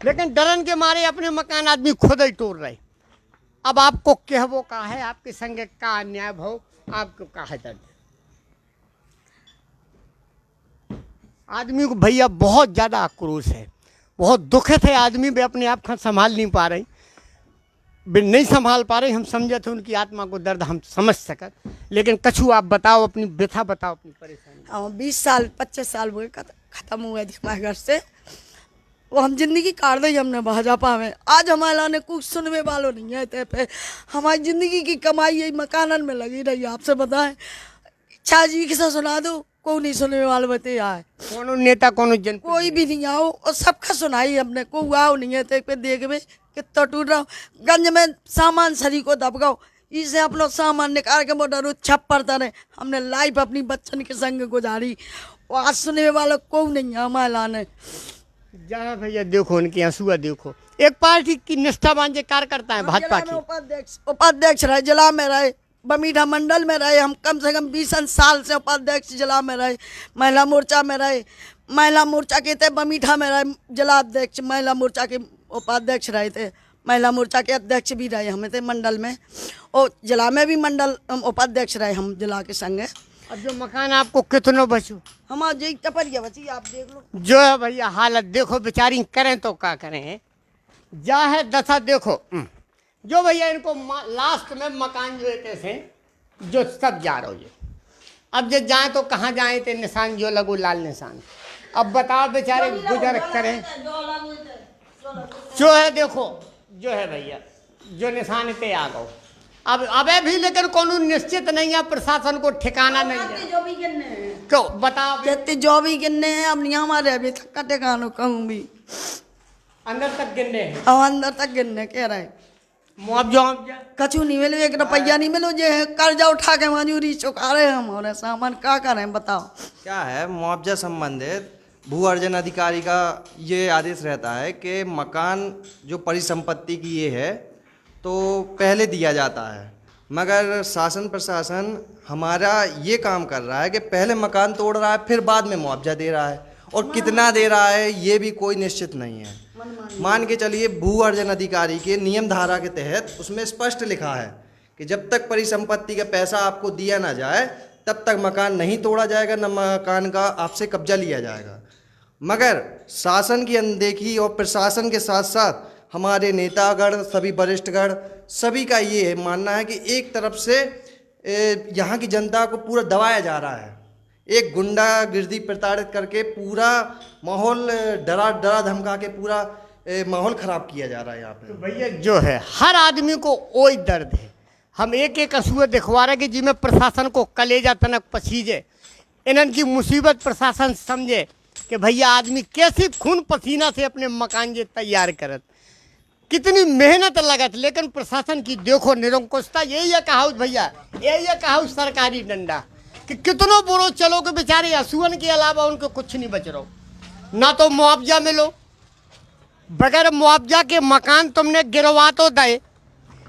लेकिन डरन के मारे अपने मकान आदमी खुद ही तोड़ रहे। अब आपको कहवो का है, आपके संग का अन्याय भाव, आपको का है दर्द। आदमी को भैया बहुत ज़्यादा आक्रोश है, बहुत दुखित है। आदमी भी अपने आप का संभाल नहीं पा रही, नहीं संभाल पा रही। हम समझे थे उनकी आत्मा को दर्द हम समझ सकत, लेकिन कछु आप बताओ, अपनी व्यथा बताओ, अपनी परेशानी। 20 साल 25 साल हुए ख़त्म हुए हमारे घर से, वो हम जिंदगी काट दी हमने भाजपा में। आज हमारे लाने कुछ सुनने वालों नहीं है, ते पे हमारी ज़िंदगी की कमाई यही मकानन में लगी रही। आपसे बताएं इच्छा जी किसा सुना दो, कोई नहीं सुनने वाले बते आए, कोनो नेता कोनो जन कोई भी नहीं आओ, और सबका सुनाई हमने, को आओ नहीं है। ते पे देख में कितना टूट रहा, गंज में सामान सरी को दबगाओ, इसे अपना सामान निकाल के मोटर छप पड़ता रहे। हमने लाइफ अपनी बच्चन के संग गुजारी, और आज सुनने वाला को नहीं है हमारे लाने। जा भैया देखो उनके आंसुआ देखो। एक पार्टी की निष्ठावान जो कार्यकर्ता है भाजपा की, उपाध्यक्ष रहे, जिला में रहे, बमीठा मंडल में रहे, हम कम से कम 20 साल से उपाध्यक्ष जिला में रहे, महिला मोर्चा में रहे, महिला मोर्चा के थे बमीठा में रहे, जिला अध्यक्ष महिला मोर्चा के उपाध्यक्ष रहे थे, महिला मोर्चा के अध्यक्ष भी रहे हमें थे मंडल में, और जिला में भी मंडल उपाध्यक्ष रहे हम जिला के संग। अब जो मकान आपको कितनों बचो? हमारा जी टपरिया बची, आप देख लो जो है भैया हालत देखो, बेचारी करें तो क्या करें, जा है दशा देखो। जो भैया इनको लास्ट में मकान जो थे जो सब जा रहे हो, अब जो जाए तो कहाँ जाए थे, निशान जो लगो लाल निशान। अब बताओ बेचारे गुजर करें, जो है देखो, जो है भैया जो निशान पे आ गो। अब अबे भी लेकिन कोनो निश्चित नहीं है, प्रशासन को ठिकाना नहीं है। क्यों बताओ, कहते जो भी गिनने हैं अब नहीं हमारे अभी तक का ठिकाना कहूँ भी, अंदर तक गिनने हैं, अब अंदर तक गिनने कह रहे हैं। मुआवजा कछु नहीं मिलो, 1 रुपया नहीं मिलो, जो है कर्जा उठा के मजूरी चुका रहे हम, और सामान क्या करें बताओ। क्या है मुआवजा संबंधित भू अर्जन अधिकारी का ये आदेश रहता है कि मकान जो परिसंपत्ति की ये है तो पहले दिया जाता है, मगर शासन प्रशासन हमारा ये काम कर रहा है कि पहले मकान तोड़ रहा है फिर बाद में मुआवजा दे रहा है, और कितना दे रहा है ये भी कोई निश्चित नहीं है। मान के चलिए भू अर्जन अधिकारी के नियम धारा के तहत उसमें स्पष्ट लिखा है कि जब तक परिसंपत्ति का पैसा आपको दिया ना जाए तब तक मकान नहीं तोड़ा जाएगा, न मकान का आपसे कब्जा लिया जाएगा। मगर शासन की अनदेखी और प्रशासन के साथ साथ हमारे नेतागण, सभी वरिष्ठगण, सभी का ये मानना है कि एक तरफ से यहाँ की जनता को पूरा दबाया जा रहा है, एक गुंडागिर्दी प्रताड़ित करके पूरा माहौल डरा धमका के पूरा माहौल खराब किया जा रहा है यहाँ पे। तो भैया जो है हर आदमी को वही दर्द है, हम एक एक असूए दिखवा रहे कि जिसमें प्रशासन को कलेजा तनक पसीजे, इनकी मुसीबत प्रशासन समझे कि भैया आदमी कैसी खून पसीना से अपने मकान जे तैयार करत, कितनी मेहनत लगत, लेकिन प्रशासन की देखो निरंकुशता। यही है कहा भैया, यही है कहा सरकारी डंडा कि कितनों बुरो चलो के बेचारे असूअन के अलावा उनको कुछ नहीं बच रहा, ना तो मुआवजा मिलो, बगैर मुआवजा के मकान तुमने गिरवा तो दे,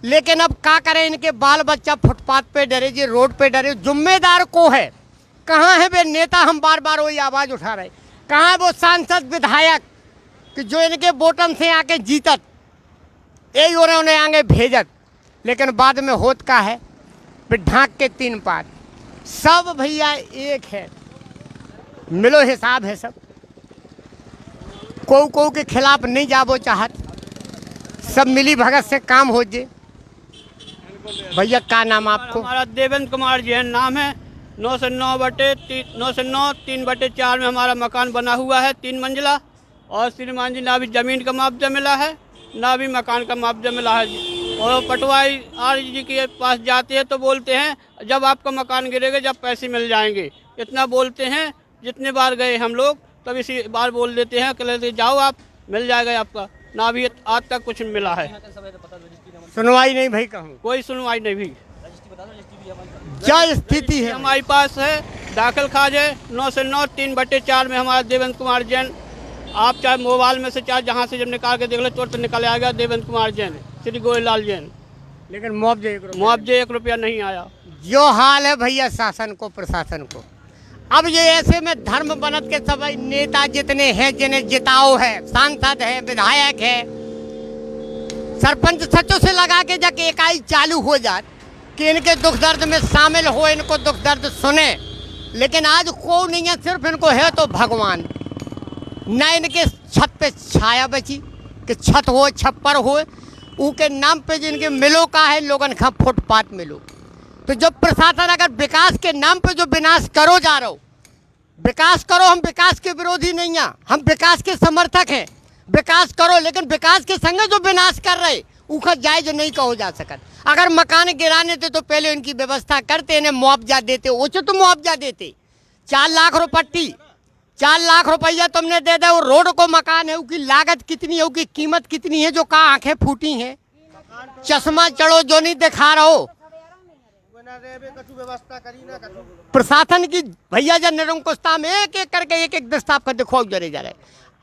लेकिन अब क्या करें, इनके बाल बच्चा फुटपाथ पे डरे, जी रोड पे डरे, जिम्मेदार को है? कहाँ है वे नेता? हम बार बार वही आवाज़ उठा रहे, कहाँ है वो सांसद विधायक कि जो इनके वोटन से आके जीतत, यही हो रहे उन्हें आगे भेजत, लेकिन बाद में होत का है फिर ढांक के 3 पार। सब भैया एक है, मिलो हिसाब है सब, को के खिलाफ नहीं जाबो चाहत, सब मिली भगत से काम हो जे। भैया क्या नाम आपको? हमारा देवेंद्र कुमार जैन नाम है। 909/3/4 में हमारा मकान बना हुआ है, 3 मंजिला, और श्रीमान जी ना भी ज़मीन का मुआवजा मिला है ना भी मकान का मुआवजा मिला है। और पटवारी जी के पास जाते हैं तो बोलते हैं जब आपका मकान गिरेगा जब पैसे मिल जाएंगे, इतना बोलते हैं। जितने बार गए हम लोग तब इसी बार बोल देते हैं कि जाओ आप, मिल जाएगा आपका, ना भी आज तक कुछ मिला है। सुनवाई नहीं भाई, कहूँ कोई सुनवाई नहीं भी। क्या स्थिति है हमारे पास है? दाखिल खाज है 909/3/4 में हमारा देवेंद्र कुमार जैन। आप चाहे मोबाइल में से चाहे जहाँ से जब निकाल के देख ले तुरंत निकल आएगा देवेंद्र कुमार जैन, श्री गोविंदलाल जैन। लेकिन मुआवजे 1 रुपया नहीं आया। जो हाल है भैया शासन को, प्रशासन को, अब ये ऐसे में धर्म बनत के सब नेता जितने हैं, जिन्हें जिताओ है, सांसद है, विधायक है, सरपंच सचों से लगा के जाके इकाई चालू हो जाए कि इनके दुख दर्द में शामिल हो, इनको दुख दर्द सुने, लेकिन आज को नहीं है, सिर्फ इनको है तो भगवान। न इनके छत पे छाया बची कि छत हो, छप्पर हो, उनके नाम पे जिनके मिलो का है, लोगन का फुटपाथ मिलो। तो जब प्रशासन अगर विकास के नाम पे जो विनाश करो जा रहे हो, विकास करो, हम विकास के विरोधी नहीं हैं, हम विकास के समर्थक हैं, विकास करो, लेकिन विकास के संग जो विनाश कर रहे उनका जायज नहीं कहो जा सकता। अगर मकान गिराने थे तो पहले उनकी व्यवस्था करते, इन्हें मुआवजा देते, उचित तो मुआवजा देते। 4 लाख रुपट्टी, 4 लाख रुपया तुमने दे दे, वो रोड को मकान है, उसकी लागत कितनी है, उसकी कीमत कितनी है, जो कहाँ आंखें फूटी हैं, चश्मा चढ़ो जो नहीं दिखा रहो। प्रशासन की भैया जब निरंकुशता में एक एक करके एक एक दस्ताव का दिखवा जरे जा रहे,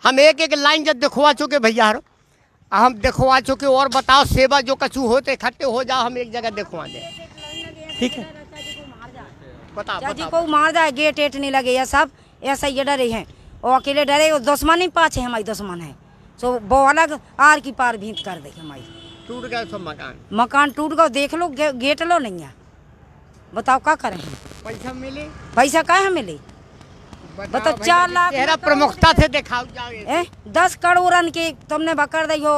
हम एक एक लाइन जब दिखवा चुके भैया, हम दिखवा चुके, और बताओ सेवा जो कछु होते इकट्ठे हो जाओ, हम एक जगह दिखवा दें, ठीक है? चाची को मार जाए, गेट एट नहीं लगे, ये सब ऐसा ये डरे हैं, और अकेले डरे, वो दुश्मन ही पाछे हमारी दुश्मन है, सो वो अलग आर की पार भींत कर दे हमारी। टूट गए सब मकान। मकान टूट गए, देख लो गेट लो नहीं है, बताओ क्या करें। पैसा मिले, पैसा काहे मिले बताओ। 4 लाख चेहरा प्रमुखता से दिखाओ जाओ। 10 करोड़ के तुमने बकर दी हो,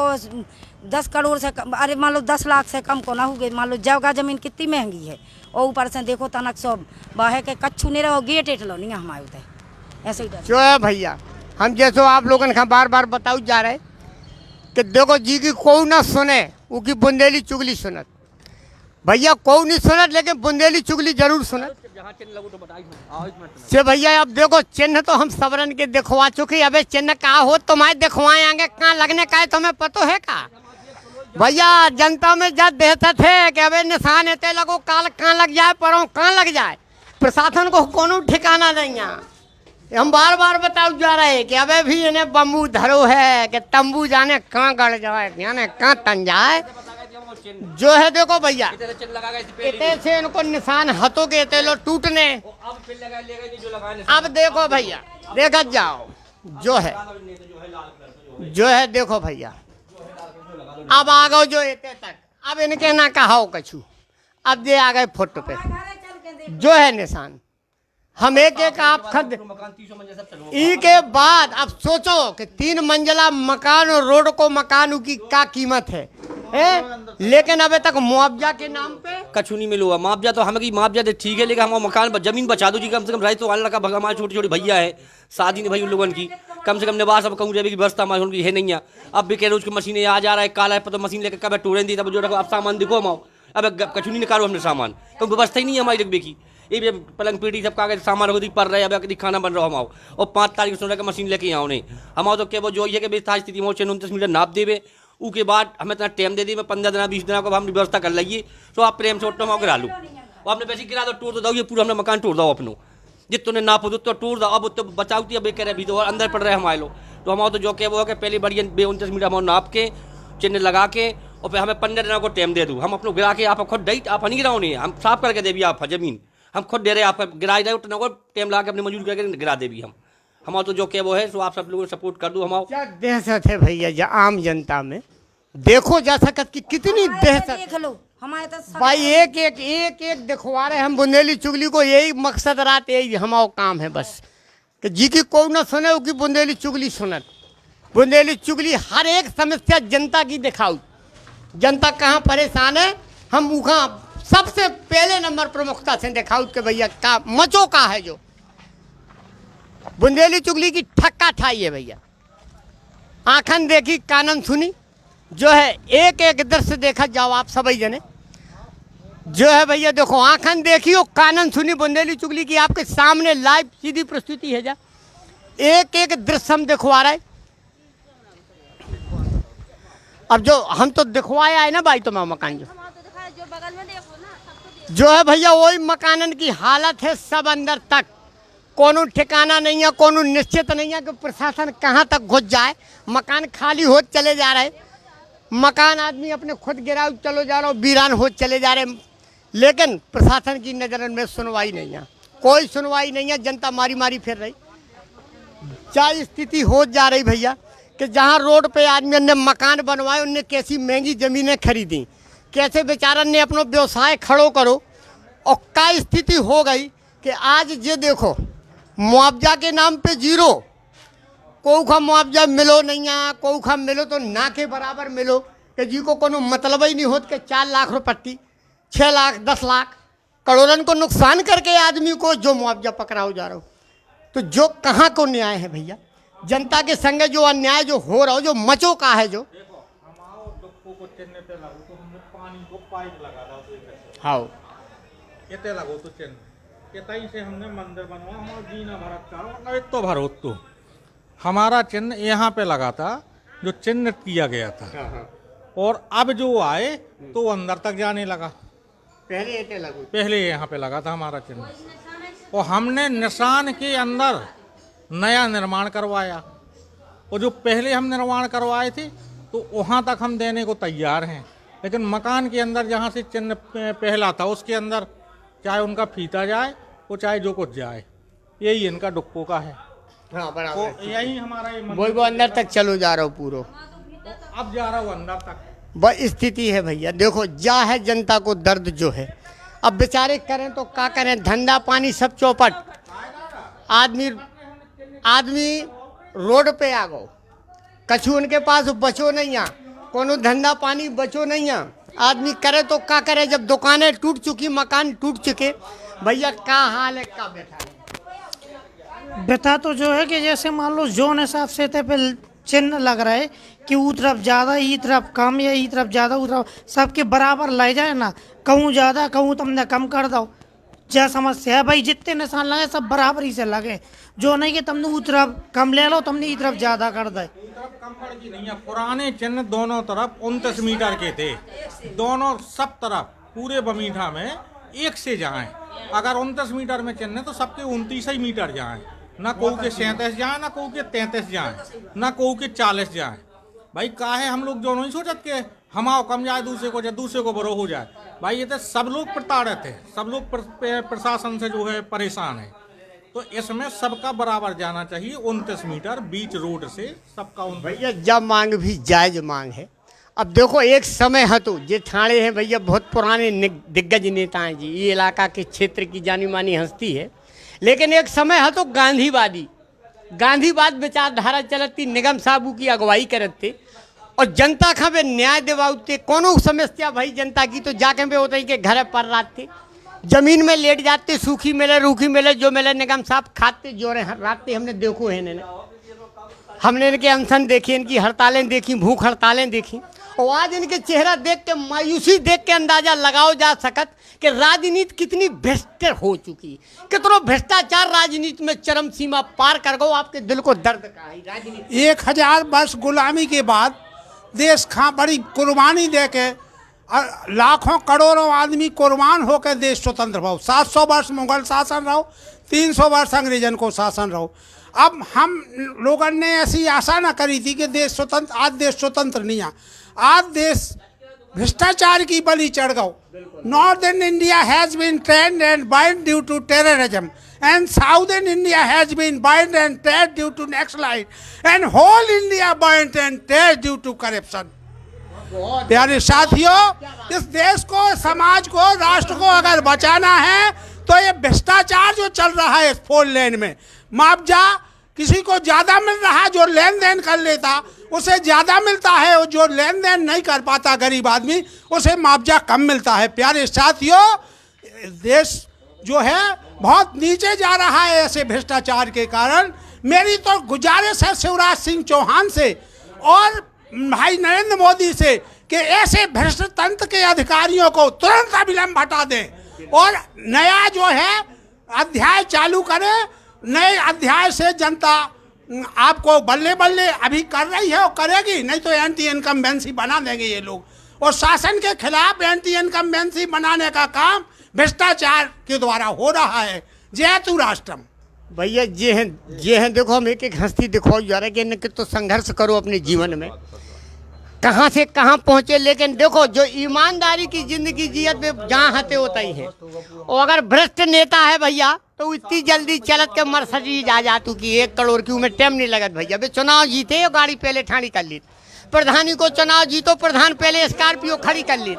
10 करोड़ से अरे मान लो 10 लाख से कम को ना हो गए। मान लो जगह जमीन कितनी महंगी है, और ऊपर से देखो तनक सब बाहे के कच्छू नहीं रहो, गेट एट लो नहीं हमारे उधर ऐसे ही जो है भैया। हम जैसो आप लोगों का बार बार बताऊ जा रहे कि देखो जी की कोई ना सुने, उसकी बुंदेली चुगली सुनत। भैया कोई नहीं सुनत, लेकिन बुंदेली चुगली जरूर सुनत से भैया। अब देखो चिन्ह तो हम सबरन के दिखवा चुके, अबे चिन्ह कहा हो तुम्हारे दिखवाए आगे कहाँ लगने का है तुम्हें पता है का भैया। जनता में जब देते थे कि अबे निशान एते लगो, काल कहाँ लग जाए, पर कहाँ लग जाए, प्रशासन को कोनो ठिकाना नहीं है। हम बार बार बताओ जा रहे हैं कि अबे भी इन्हें बम्बू धरो है कि तंबू जाने कहाँ गड़ जाए, जाने कहाँ तन जाए। जो है देखो भैया, इतने से इनको निशान हथों के इतने लो टूटने। अब देखो भैया, देखा जाओ जो है देखो भैया। अब आ गओ जो इतने तक, अब इनके ना कहा कछु, अब ये आ गए फुट पे जो है निशान। हम एक आप खद ई के बाद अब सोचो कि 3 मंजिला मकान और रोड को मकान की क्या कीमत है, लेकिन अबे तक मुआवजा के नाम पे कछु नहीं मिला। मुआवजा तो हमें मुआवजा तो ठीक है, लेकिन हम मकान जमीन बचा दो जी कम से कम। रही तो वाला का हमारे छोटे छोटे भैया है, शादी नहीं भाई उन लोगों की, कम से कम निवास अब कहूँ की व्यवस्था हमारी उनकी है नहीं है। अब भी कह रोज की मशीनें आ जा रहा है, काला है तो मशीन लेकर कब टोरें दी, तब जो रखो अब सामान दिखो हम अब कछु नहीं निकालो हमने सामान, तो व्यवस्था ही नहीं है हमारी रखबे की। ये पलंग पीढ़ी सब कागज सामान होती पड़ रहा है, अब कभी खाना बन रहा हम आओ और 5 तारीख सुन रहा मशीन लेके आओ नहीं हम आओ तो क्या वो जो है कि था स्थिति में 29 मीटर नाप देवे, उसके बाद हमें इतना टाइम दे दी, मैं 15 दिन 20 दिन को हम व्यवस्था कर लीजिए। तो आप प्रेम से ऑटो में गिरा लो, और आपने पैसे गिरा दो, टूट दो, ये पूरा हमने मकान तोड़ दो अपनो, जितने नाप हो तो टूट दो। अब तो बचाओती अब कह रहे भी तो और अंदर पड़ रहे हमारे लोग। तो हम तो जो क्या वो है पहले बढ़िया 29 मीटर हम नाप के चिन्ह लगा के, और फिर हमें 15 दिन को टाइम दे दूँ। हम अपने गिरा के आप खुद डेट आप नहीं गिराओ नहीं, हम साफ करके दे भी आप जमीन हम खुद दे रहे आप गिरा रहे उतना को टाइम लगा के अपने मजूर करके गिरा दे भी हम तो जो क्या वो है सो आप सब लोगों सपोर्ट कर दो। हम दहशत है भैया आम जनता में, देखो जा सकत कि कितनी दहशत। देख लो हमारे तो भाई एक दिखवा रहे हम बुंदेली चुगली को, यही मकसद रात यही हमारा काम है बस कि जी की कोई ना सुने उसकी बुंदेली चुगली सुनत। बुंदेली चुगली हर एक समस्या जनता की दिखाओ, जनता कहाँ परेशान है हम वहाँ सबसे पहले नंबर प्रमुखता से दिखाओ कि भैया का मचो का है। जो बुंदेली चुगली की ठक्का ठाई है भैया, आंखन देखी कानन सुनी, जो है एक दृश्य देखा जाओ आप सभी जने। जो है भैया देखो आंखन देखी और कानन सुनी बुंदेली चुगली की आपके सामने लाइव सीधी प्रस्तुति है। जा एक दृश्य हम दिखवा रहे। अब जो हम तो दिखवाया है ना भाई तुम्हारा मकान जो है भैया वही मकानन की हालत है, सब अंदर तक कोनो ठिकाना नहीं है, कोनो निश्चित नहीं है कि प्रशासन कहाँ तक घुस जाए। मकान खाली हो चले जा रहे, मकान आदमी अपने खुद गिराओ चलो जा रहा हो, वीरान हो चले जा रहे, लेकिन प्रशासन की नज़र में सुनवाई नहीं है, कोई सुनवाई नहीं है। जनता मारी मारी फिर रही। क्या स्थिति हो जा रही भैया कि जहाँ रोड पे आदमी ने मकान बनवाए, उनने कैसी महंगी ज़मीनें खरीदी, कैसे बेचारन ने अपना व्यवसाय खड़ो करो, और क्या स्थिति हो गई कि आज ये देखो मुआवजा के नाम पे जीरो, कोई का मुआवजा मिलो नहीं है, कोई का मिलो तो ना के बराबर मिलो कि जी को कोनो मतलब ही नहीं होता कि 4 लाख रुपये 6 लाख 10 लाख करोड़न को नुकसान करके आदमी को जो मुआवजा पकड़ाओ जा रहा हो, तो जो कहाँ को न्याय है भैया। जनता के संगे जो अन्याय जो हो रहा हो, जो मचो का है, जो हाँ इतने लगो तो चिन्ह इतनी से हमने मंदिर बनवा हमारा जीना भरत चारो तो भरो तो हमारा चिन्ह यहाँ पे लगा था, जो चिन्ह किया गया था, और अब जो आए तो अंदर तक जाने लगा। पहले यहाँ पे लगा था हमारा चिन्ह, और हमने निशान के अंदर नया निर्माण करवाया, और जो पहले हम निर्माण करवाए थे तो वहाँ तक हम देने को तैयार हैं, लेकिन मकान के अंदर जहाँ से चिन्ह पहला था उसके अंदर चाहे उनका फीता जाए वो चाहे जो कुछ जाए, यही इनका डुक्को का है। हाँ बराबर। तो यही हमारा ये वो अंदर तक चलो जा रहा हूँ पूरा, अब जा रहा हूँ अंदर तक। वह स्थिति है भैया। देखो जा है जनता को दर्द जो है, अब बेचारे करें तो क्या करें, धंधा पानी सब चौपट। आदमी रोड पे आ गो, कछु उनके पास बचो नहीं आ, कोनो धंधा पानी बचो नहीं आ। आदमी करे तो क्या करे, जब दुकानें टूट चुकी, मकान टूट चुके, भैया क्या हाल है, क्या बेटा तो जो है कि जैसे मान लो जोन हिसाब से पे चिन्ह लग रहा है कि ऊ तरफ ज़्यादा, ई तरफ कम, या ई तरफ ज़्यादा, ऊ तरफ सबके बराबर ले जाए ना, कहूँ ज़्यादा कहूँ तुमने कम कर दो। क्या समस्या है भाई, जितने निशान लगे सब बराबर ही से लगे, जो नहीं कि तुमने ऊ तरफ कम ले लो, तुमने ई तरफ ज़्यादा कर दे। नहीं है, पुराने चिन्ह दोनों तरफ 29 मीटर के थे, दोनों सब तरफ पूरे बमीठा में एक से जाएं। अगर 29 मीटर में चिन्ह तो सबके 29 ही मीटर जाएं, ना कोई के 37 जाए, ना कोई के 33 जाए, ना कोई के 40 जाए। भाई काहे हम लोग जो नहीं सोचत के हमाओ कम जाए दूसरे को बड़ो हो जाए। भाई ये तो सब लोग प्रताड़ित है, सब लोग प्रशासन से जो है परेशान है, तो इसमें सबका बराबर जाना चाहिए। 29 मीटर बीच रोड से सबका। भैया जब मांग भी जायज मांग है। अब देखो एक समय है तो ये ठाणे हैं भैया, बहुत पुराने दिग्गज नेता हैं जी, ये इलाका के क्षेत्र की जानी मानी हस्ती है, लेकिन एक समय है तो गांधीवाद विचारधारा चलती, निगम साहब की अगुवाई करते और जनता का वे न्याय दिवाते। कोनो समस्या भाई जनता की तो जाके वे होता ही कि घर पर रात जमीन में लेट जाते, सूखी मिले रूखी मिले, जो मिले निगम साहब खाते जोरे रात। हमने देखो है ने, हमने इनके अनशन देखी, इनकी हड़तालें देखी, भूख हड़तालें देखी, और आज इनके चेहरा देख के, मायूसी देख के अंदाजा लगाओ जा सकत कि राजनीति कितनी भ्रष्ट हो चुकी, कितना भ्रष्टाचार राजनीति में चरम सीमा पार कर गो। आपके दिल को दर्द का है राजनीति। 1000 वर्ष गुलामी के बाद देश खां बड़ी कुर्बानी दे के लाखों करोड़ों आदमी कुर्बान होकर देश स्वतंत्र भाव। 700 वर्ष मुगल शासन रहो, 300 वर्ष अंग्रेजन को शासन रहो। अब हम लोगों ने ऐसी आशा ना करी थी कि देश स्वतंत्र, आज देश स्वतंत्र नहीं है, आज देश भ्रष्टाचार की बलि चढ़ गओ। Northern India has been trend and bind due to terrorism, and southern India has been burned and teared due to Naxalite, and whole India burned and teared due to corruption। प्यारे साथियों, इस देश को, समाज को, राष्ट्र को अगर बचाना है तो ये भ्रष्टाचार जो चल रहा है इस 4 लेन में, मुआवजा किसी को ज्यादा मिल रहा है, जो लेन देन कर लेता उसे ज्यादा मिलता है, और जो लेन देन नहीं कर पाता गरीब आदमी उसे मुआवजा कम मिलता है। प्यारे साथियों, देश जो है बहुत नीचे जा रहा है ऐसे भ्रष्टाचार के कारण। मेरी तो गुजारिश है शिवराज सिंह चौहान से और भाई नरेंद्र मोदी से कि ऐसे भ्रष्ट तंत्र के अधिकारियों को तुरंत अविलंब हटा दें और नया जो है अध्याय चालू करें। नए अध्याय से जनता आपको बल्ले बल्ले अभी कर रही है और करेगी, नहीं तो एंटी इनकम्बेंसी बना देंगे ये लोग, और शासन के खिलाफ एंटी इनकम्बेंसी बनाने का काम भ्रष्टाचार के द्वारा हो रहा है। जय तू राष्ट्रम। भैया ये हैं देखो, हम एक हस्ती दिखाओ जा रहा है कि इनके तो संघर्ष करो अपने जीवन में, कहाँ से कहाँ पहुँचे, लेकिन देखो जो ईमानदारी की जिंदगी जियत में जहाँ हते होता ही है। और अगर भ्रष्ट नेता है भैया तो इतनी जल्दी चलत के मर्सिडीज आ जातू कि 1 करोड़ की, उमें टाइम नहीं लगत भैया। वे चुनाव जीते गाड़ी पहले ठाणी कर ली, प्रधानी को चुनाव जीतो प्रधान पहले स्कॉर्पियो खड़ी कर ली।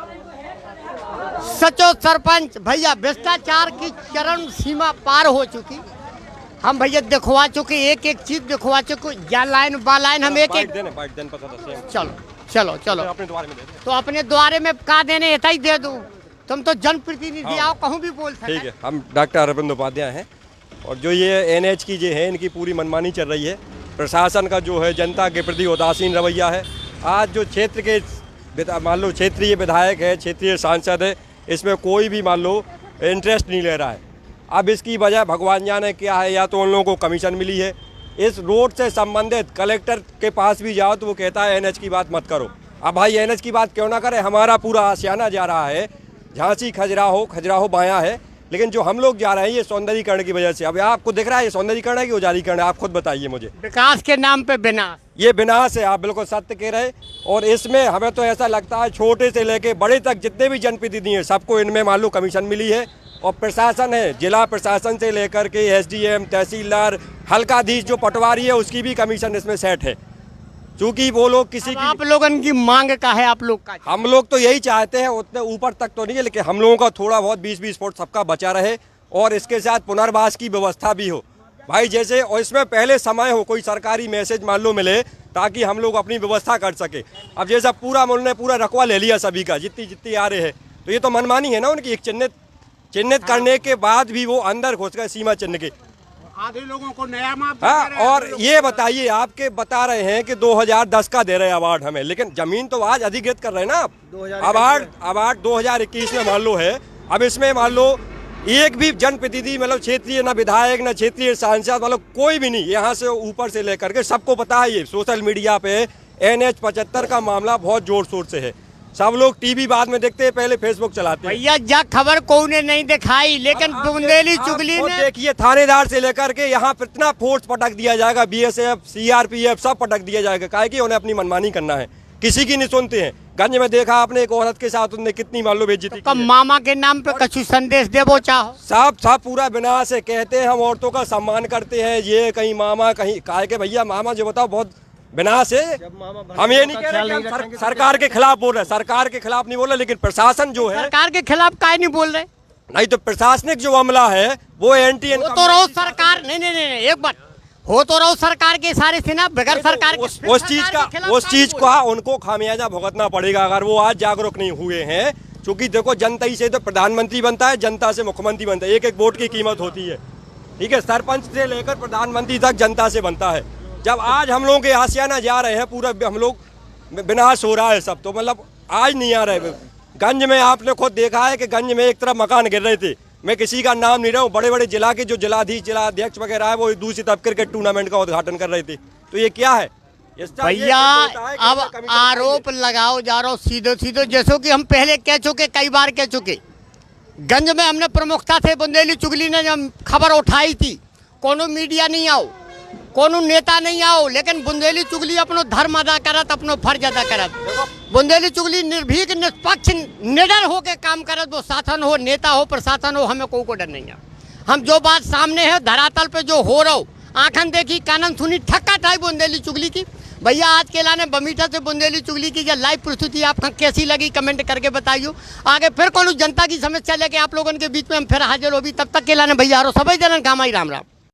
सचो सरपंच भैया भ्रष्टाचार की चरम सीमा पार हो चुकी। हम भैया दिखवा चुके, एक एक चीज दिखवा चुके, या लाइन बा लाइन हम एक एक चलो अपने द्वारे में तो अपने द्वारे में का देने इतना ही दे दो। तुम तो जनप्रतिनिधि आओ, कहूँ भी बोल सकते। ठीक है, हम डॉक्टर अरविंद उपाध्याय हैं, और जो ये NH की जो है इनकी पूरी मनमानी चल रही है। प्रशासन का जो है जनता के प्रति उदासीन रवैया है। आज जो क्षेत्र के मान लो क्षेत्रीय विधायक है, क्षेत्रीय सांसद है, इसमें कोई भी मान लो इंटरेस्ट नहीं ले रहा है। अब इसकी वजह भगवान जाने क्या है, या तो उन लोगों को कमीशन मिली है। इस रोड से संबंधित कलेक्टर के पास भी जाओ तो वो कहता है NH की बात मत करो। अब भाई NH की बात क्यों ना करें, हमारा पूरा आशियाना जा रहा है, झांसी खजुराहो बायां है, लेकिन जो हम लोग जा रहे हैं ये सौंदर्यीकरण की वजह से। अब आपको दिख रहा है ये सौंदर्यीकरण है कि उजारीकरण है, आप खुद बताइए मुझे। विकास के नाम पे विनाश, ये विनाश है, आप बिल्कुल सत्य कह रहे। और इसमें हमें तो ऐसा लगता है छोटे से लेके बड़े तक जितने भी जनप्रतिनिधि हैं सबको इनमें मान लो कमीशन मिली है। और प्रशासन है, जिला प्रशासन से लेकर के SDM, तहसीलदार, हल्काधीश जो पटवारी है उसकी भी कमीशन इसमें सेट है, क्योंकि वो लोग किसी की, आप लोगों की मांग का है, आप लोग का हम लोग तो यही चाहते हैं, उतने ऊपर तक तो नहीं है, लेकिन हम लोगों का थोड़ा बहुत 20-20 फुट सबका बचा रहे और इसके साथ पुनर्वास की व्यवस्था भी हो भाई, जैसे और इसमें पहले समय हो, कोई सरकारी मैसेज मान लो मिले ताकि हम लोग अपनी व्यवस्था कर सके। अब जैसा पूरा मुल्क ने पूरा रखवा ले लिया सभी का, जितनी आ रहे हैं, तो ये तो मनमानी है ना उनकी। एक चिन्हित करने के बाद भी वो अंदर घुस गए सीमा चिन्ह के। आधे लोगों को नया माप हाँ, और ये बताइए, आपके बता रहे हैं कि 2010 का दे रहे हैं अवार्ड हमें, लेकिन जमीन तो आज अधिकृत कर रहे हैं ना आप। अवार्ड 2021 में मान लो है। अब इसमें मान लो एक भी जनप्रतिनिधि मतलब क्षेत्रीय, ना विधायक ना क्षेत्रीय सांसद, मतलब कोई भी नहीं, यहाँ से ऊपर से लेकर के सबको पता है। ये सोशल मीडिया पे NH 75 का मामला बहुत जोर शोर से है, सब लोग टीवी बाद में देखते हैं, पहले फेसबुक चलाते हैं। भैया जा खबर को ने नहीं दिखाई, लेकिन बुंदेली चुगली ने देखिए, थानेदार से लेकर के यहाँ पर इतना फोर्स पटक दिया जाएगा, BSF CRPF सब पटक दिया जाएगा, काहे कि उन्हें अपनी मनमानी करना है, किसी की नहीं सुनते हैं। गंज में देखा आपने एक औरत के साथ उन्होंने कितनी मान लो बेइज्जती की है। मामा के नाम पे कछु संदेश देवो चाहो, सब पूरा विनाश है। कहते हैं हम औरतों का सम्मान करते हैं, ये कहीं मामा कहीं, काहे के भैया मामा जो बताओ बहुत विनाश है। हम ये नहीं कह रहे कि हम सरकार के खिलाफ बोल रहे हैं, सरकार के खिलाफ नहीं बोल रहे, लेकिन प्रशासन जो है, सरकार के खिलाफ काहे नहीं बोल रहे? नहीं तो प्रशासनिक जो अमला है वो एंटी तो रहो सरकार, नहीं एक बार हो तो रहो सरकार के सारे से ना, बगैर सरकार के उस चीज का उनको खामियाजा भुगतना पड़ेगा अगर वो आज जागरूक नहीं हुए हैं। क्योंकि देखो, जनता ही से तो प्रधानमंत्री बनता है, जनता से मुख्यमंत्री बनता है, एक वोट की कीमत होती है, ठीक है। सरपंच से लेकर प्रधानमंत्री तक जनता से बनता है। जब आज हम लोग के आसियाना जा रहे हैं, पूरा हम लोग विनाश हो रहा है सब, तो मतलब आज नहीं आ रहे। गंज में आपने खुद देखा है कि गंज में एक तरफ मकान गिर रहे थे, मैं किसी का नाम नहीं रहा हूँ, बड़े बड़े जिला के जो जिलाधीश जिलाध्यक्ष वगैरह है वो दूसरी तरफ क्रिकेट टूर्नामेंट का उद्घाटन कर रहे थे। तो ये क्या है भैया? अब आरोप लगाओ जा रहा हो सीधे जैसो कि हम पहले कह चुके, कई बार कह चुके। गंज में हमने प्रमुखता से बुंदेली चुगली ने जब खबर उठाई थी, कोनो मीडिया नहीं आओ, कोनो नेता नहीं आओ, लेकिन बुंदेली चुगली अपनो धर्म अदा करत, अपनो फर्ज अदा करत। बुंदेली चुगली निर्भीक निष्पक्ष निडर होके काम करत, वो शासन हो, नेता हो, प्रशासन हो, हमें कोई को डर नहीं है। हम जो बात सामने है धरातल पे जो हो रहा हो, आंखन देखी कानन सुनी, ठक्का टाई बुंदेली चुगली की। भैया आज के लाने बमीठा से बुंदेली चुगली की जो लाइव प्रस्तुति आपको कैसी लगी कमेंट करके बताइयो। आगे फिर कोनो जनता की समस्या लेके आप लोगों के बीच में हम फिर हाजिर होगी, तब तक के लाने भैया सभी जनन काम आई। राम राम।